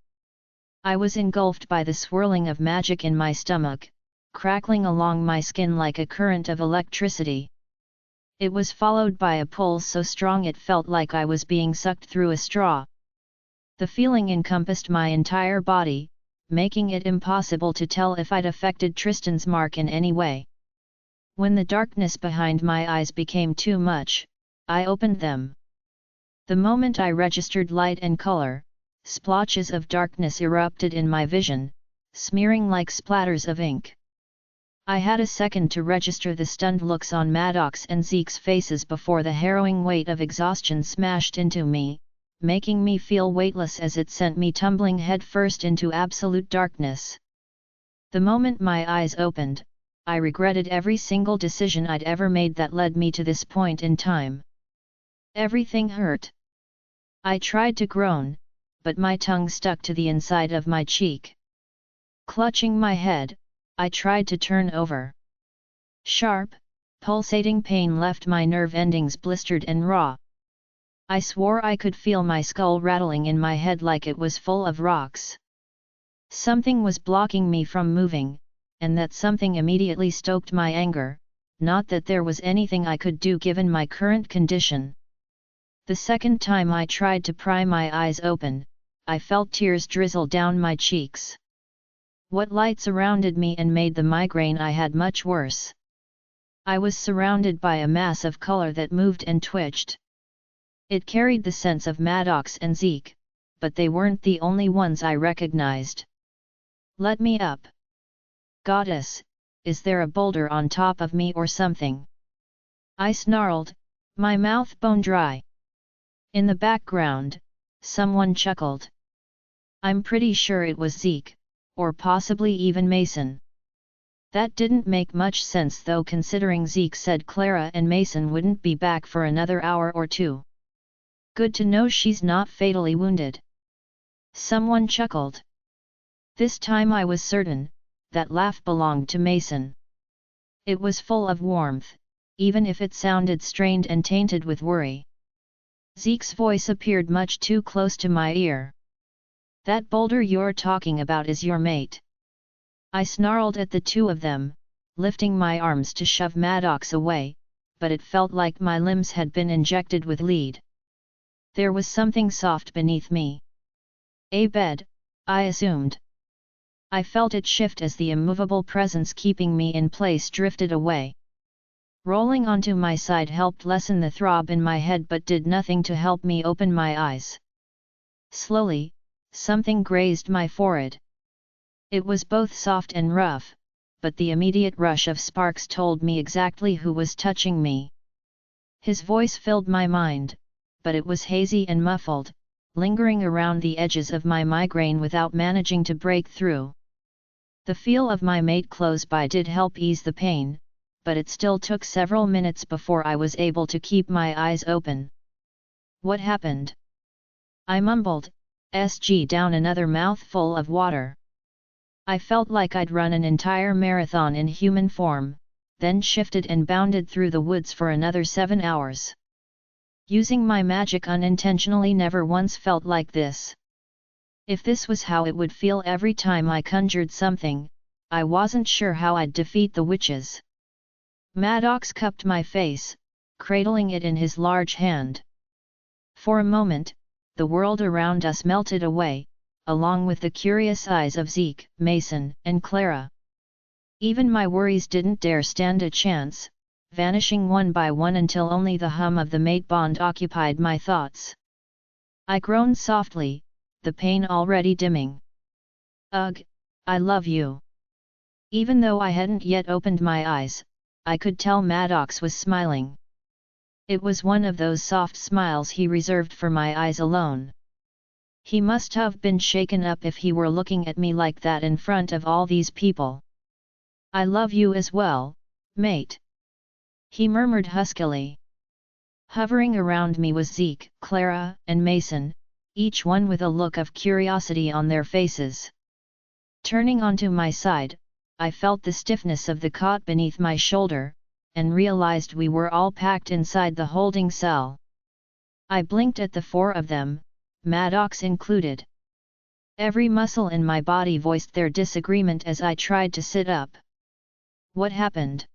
Speaker 1: I was engulfed by the swirling of magic in my stomach, crackling along my skin like a current of electricity. It was followed by a pull so strong it felt like I was being sucked through a straw. The feeling encompassed my entire body, making it impossible to tell if I'd affected Tristan's mark in any way. When the darkness behind my eyes became too much, I opened them. The moment I registered light and color, splotches of darkness erupted in my vision, smearing like splatters of ink. I had a second to register the stunned looks on Madox and Zeke's faces before the harrowing weight of exhaustion smashed into me, making me feel weightless as it sent me tumbling headfirst into absolute darkness. The moment my eyes opened, I regretted every single decision I'd ever made that led me to this point in time. Everything hurt. I tried to groan, but my tongue stuck to the inside of my cheek. Clutching my head, I tried to turn over. Sharp, pulsating pain left my nerve endings blistered and raw. I swore I could feel my skull rattling in my head like it was full of rocks. Something was blocking me from moving, and that something immediately stoked my anger, not that there was anything I could do given my current condition. The second time I tried to pry my eyes open, I felt tears drizzle down my cheeks. What light surrounded me and made the migraine I had much worse. I was surrounded by a mass of color that moved and twitched. It carried the sense of Madox and Zeke, but they weren't the only ones I recognized. Let me up. Goddess, is there a boulder on top of me or something? I snarled, my mouth bone dry. In the background, someone chuckled. I'm pretty sure it was Zeke, or possibly even Mason. That didn't make much sense though, considering Zeke said Clara and Mason wouldn't be back for another hour or two. Good to know she's not fatally wounded. Someone chuckled. This time I was certain, that laugh belonged to Mason. It was full of warmth, even if it sounded strained and tainted with worry. Zeke's voice appeared much too close to my ear. That boulder you're talking about is your mate. I snarled at the two of them, lifting my arms to shove Madox away, but it felt like my limbs had been injected with lead. There was something soft beneath me. A bed, I assumed. I felt it shift as the immovable presence keeping me in place drifted away. Rolling onto my side helped lessen the throb in my head but did nothing to help me open my eyes. Slowly, something grazed my forehead. It was both soft and rough, but the immediate rush of sparks told me exactly who was touching me. His voice filled my mind, but it was hazy and muffled, lingering around the edges of my migraine without managing to break through. The feel of my mate close by did help ease the pain, but it still took several minutes before I was able to keep my eyes open. What happened? I mumbled, down another mouthful of water. I felt like I'd run an entire marathon in human form, then shifted and bounded through the woods for another 7 hours. Using my magic unintentionally never once felt like this. If this was how it would feel every time I conjured something, I wasn't sure how I'd defeat the witches. Madox cupped my face, cradling it in his large hand. For a moment, the world around us melted away, along with the curious eyes of Zeke, Mason, and Clara. Even my worries didn't dare stand a chance, vanishing one by one until only the hum of the mate bond occupied my thoughts. I groaned softly, the pain already dimming. Ugh, I love you. Even though I hadn't yet opened my eyes, I could tell Madox was smiling. It was one of those soft smiles he reserved for my eyes alone. He must have been shaken up if he were looking at me like that in front of all these people. I love you as well, mate. He murmured huskily. Hovering around me was Zeke, Clara, and Mason, each one with a look of curiosity on their faces. Turning onto my side, I felt the stiffness of the cot beneath my shoulder, and realized we were all packed inside the holding cell. I blinked at the four of them, Madox included. Every muscle in my body voiced their disagreement as I tried to sit up. What happened?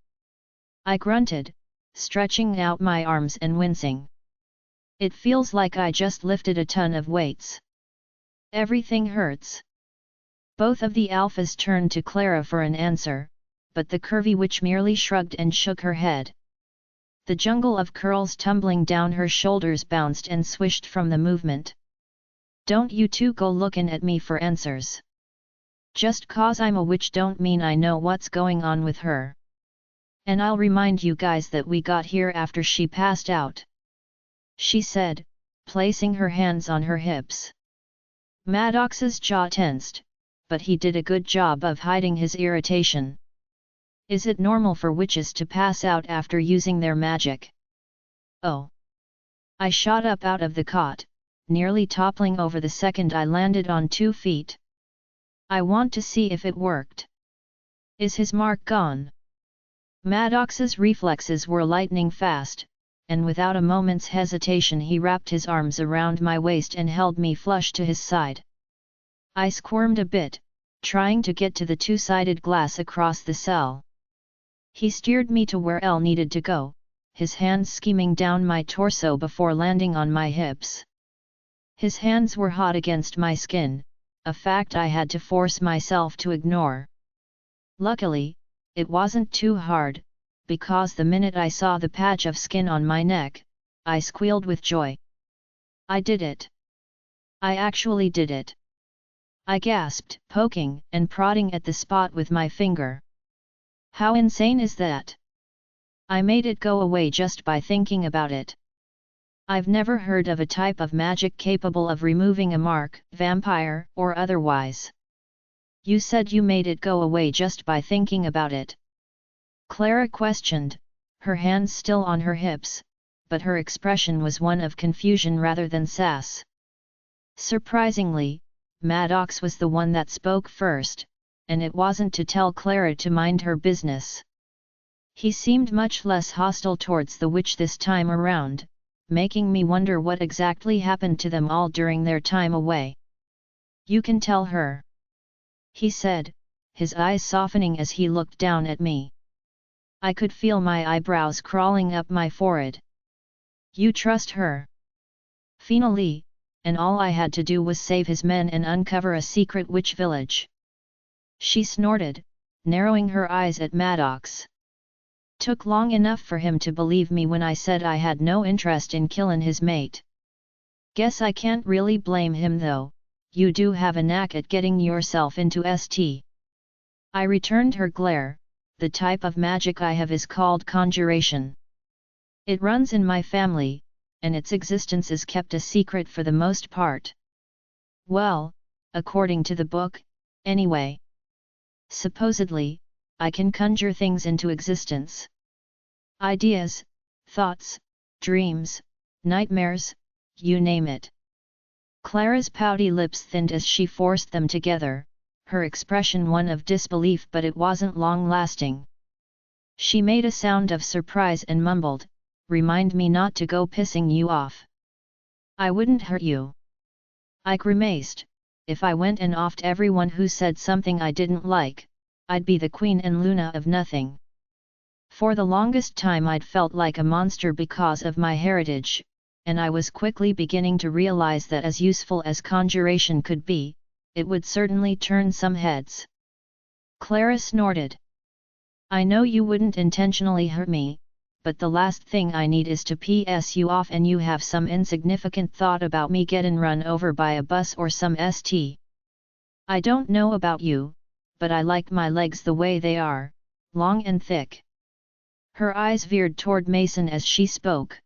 Speaker 1: I grunted, stretching out my arms and wincing. It feels like I just lifted a ton of weights. Everything hurts. Both of the alphas turned to Clara for an answer, but the curvy witch merely shrugged and shook her head. The jungle of curls tumbling down her shoulders bounced and swished from the movement. Don't you two go looking at me for answers. Just 'cause I'm a witch don't mean I know what's going on with her. And I'll remind you guys that we got here after she passed out. She said, placing her hands on her hips. Madox's jaw tensed, but he did a good job of hiding his irritation. Is it normal for witches to pass out after using their magic? Oh! I shot up out of the cot, nearly toppling over the second I landed on 2 feet. I want to see if it worked. Is his mark gone? Madox's reflexes were lightning fast, and without a moment's hesitation he wrapped his arms around my waist and held me flush to his side. I squirmed a bit, trying to get to the two-sided glass across the cell. He steered me to where L needed to go, his hands skimming down my torso before landing on my hips. His hands were hot against my skin, a fact I had to force myself to ignore. Luckily, it wasn't too hard, because the minute I saw the patch of skin on my neck, I squealed with joy. I did it. I actually did it. I gasped, poking and prodding at the spot with my finger. How insane is that? I made it go away just by thinking about it. I've never heard of a type of magic capable of removing a mark, vampire or otherwise. You said you made it go away just by thinking about it. Clara questioned, her hands still on her hips, but her expression was one of confusion rather than sass. Surprisingly, Madox was the one that spoke first, and it wasn't to tell Clara to mind her business. He seemed much less hostile towards the witch this time around, making me wonder what exactly happened to them all during their time away. You can tell her, he said, his eyes softening as he looked down at me. I could feel my eyebrows crawling up my forehead. You trust her? Finally, and all I had to do was save his men and uncover a secret witch village. She snorted, narrowing her eyes at Madox. Took long enough for him to believe me when I said I had no interest in killin' his mate. Guess I can't really blame him though, you do have a knack at getting yourself into ST. I returned her glare. The type of magic I have is called conjuration. It runs in my family, and its existence is kept a secret for the most part. Well, according to the book, anyway. Supposedly, I can conjure things into existence. Ideas, thoughts, dreams, nightmares, you name it. Clara's pouty lips thinned as she forced them together, her expression one of disbelief, but it wasn't long-lasting. She made a sound of surprise and mumbled, "Remind me not to go pissing you off. I wouldn't hurt you." I grimaced. If I went and offed everyone who said something I didn't like, I'd be the queen and Luna of nothing. For the longest time I'd felt like a monster because of my heritage, and I was quickly beginning to realize that as useful as conjuration could be, it would certainly turn some heads. Clara snorted. "I know you wouldn't intentionally hurt me, but the last thing I need is to piss you off and you have some insignificant thought about me getting run over by a bus or some st. I don't know about you, but I like my legs the way they are, long and thick." Her eyes veered toward Mason as she spoke.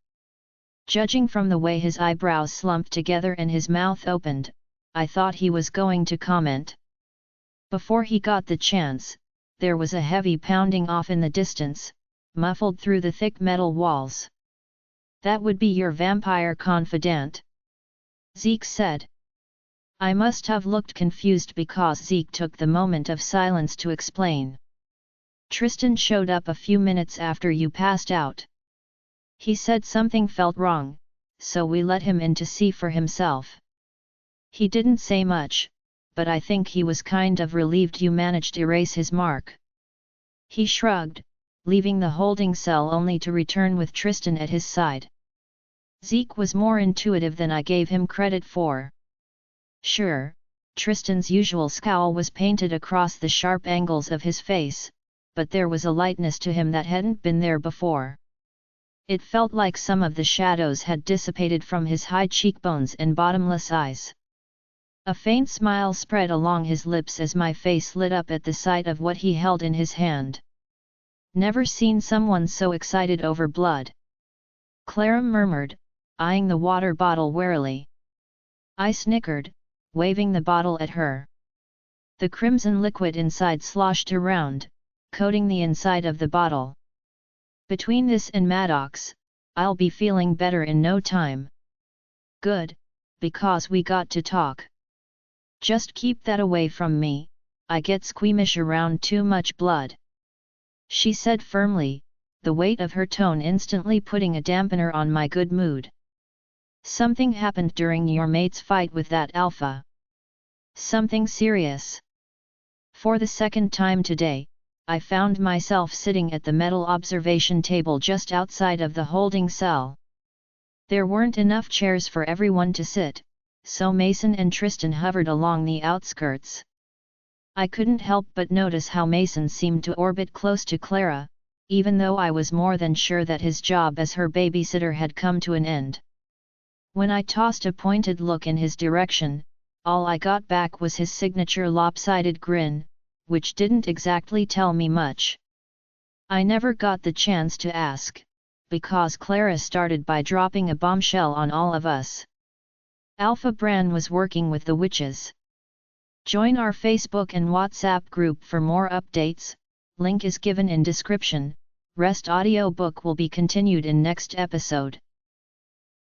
Speaker 1: Judging from the way his eyebrows slumped together and his mouth opened, I thought he was going to comment. Before he got the chance, there was a heavy pounding off in the distance, muffled through the thick metal walls. "That would be your vampire confidant," Zeke said. I must have looked confused because Zeke took the moment of silence to explain. "Tristan showed up a few minutes after you passed out. He said something felt wrong, so we let him in to see for himself. He didn't say much, but I think he was kind of relieved you managed to erase his mark." He shrugged, leaving the holding cell only to return with Tristan at his side. Zeke was more intuitive than I gave him credit for. Sure, Tristan's usual scowl was painted across the sharp angles of his face, but there was a lightness to him that hadn't been there before. It felt like some of the shadows had dissipated from his high cheekbones and bottomless eyes. A faint smile spread along his lips as my face lit up at the sight of what he held in his hand. "Never seen someone so excited over blood," Clara murmured, eyeing the water bottle warily. I snickered, waving the bottle at her. The crimson liquid inside sloshed around, coating the inside of the bottle. "Between this and Madox, I'll be feeling better in no time." "Good, because we got to talk. Just keep that away from me, I get squeamish around too much blood," she said firmly, the weight of her tone instantly putting a dampener on my good mood. "Something happened during your mate's fight with that alpha. Something serious." For the second time today, I found myself sitting at the metal observation table just outside of the holding cell. There weren't enough chairs for everyone to sit, so Mason and Tristan hovered along the outskirts. I couldn't help but notice how Mason seemed to orbit close to Clara, even though I was more than sure that his job as her babysitter had come to an end. When I tossed a pointed look in his direction, all I got back was his signature lopsided grin, which didn't exactly tell me much. I never got the chance to ask, because Clara started by dropping a bombshell on all of us. Alpha Bran was working with the witches. Join our Facebook and WhatsApp group for more updates, link is given in description. Rest audiobook will be continued in next episode.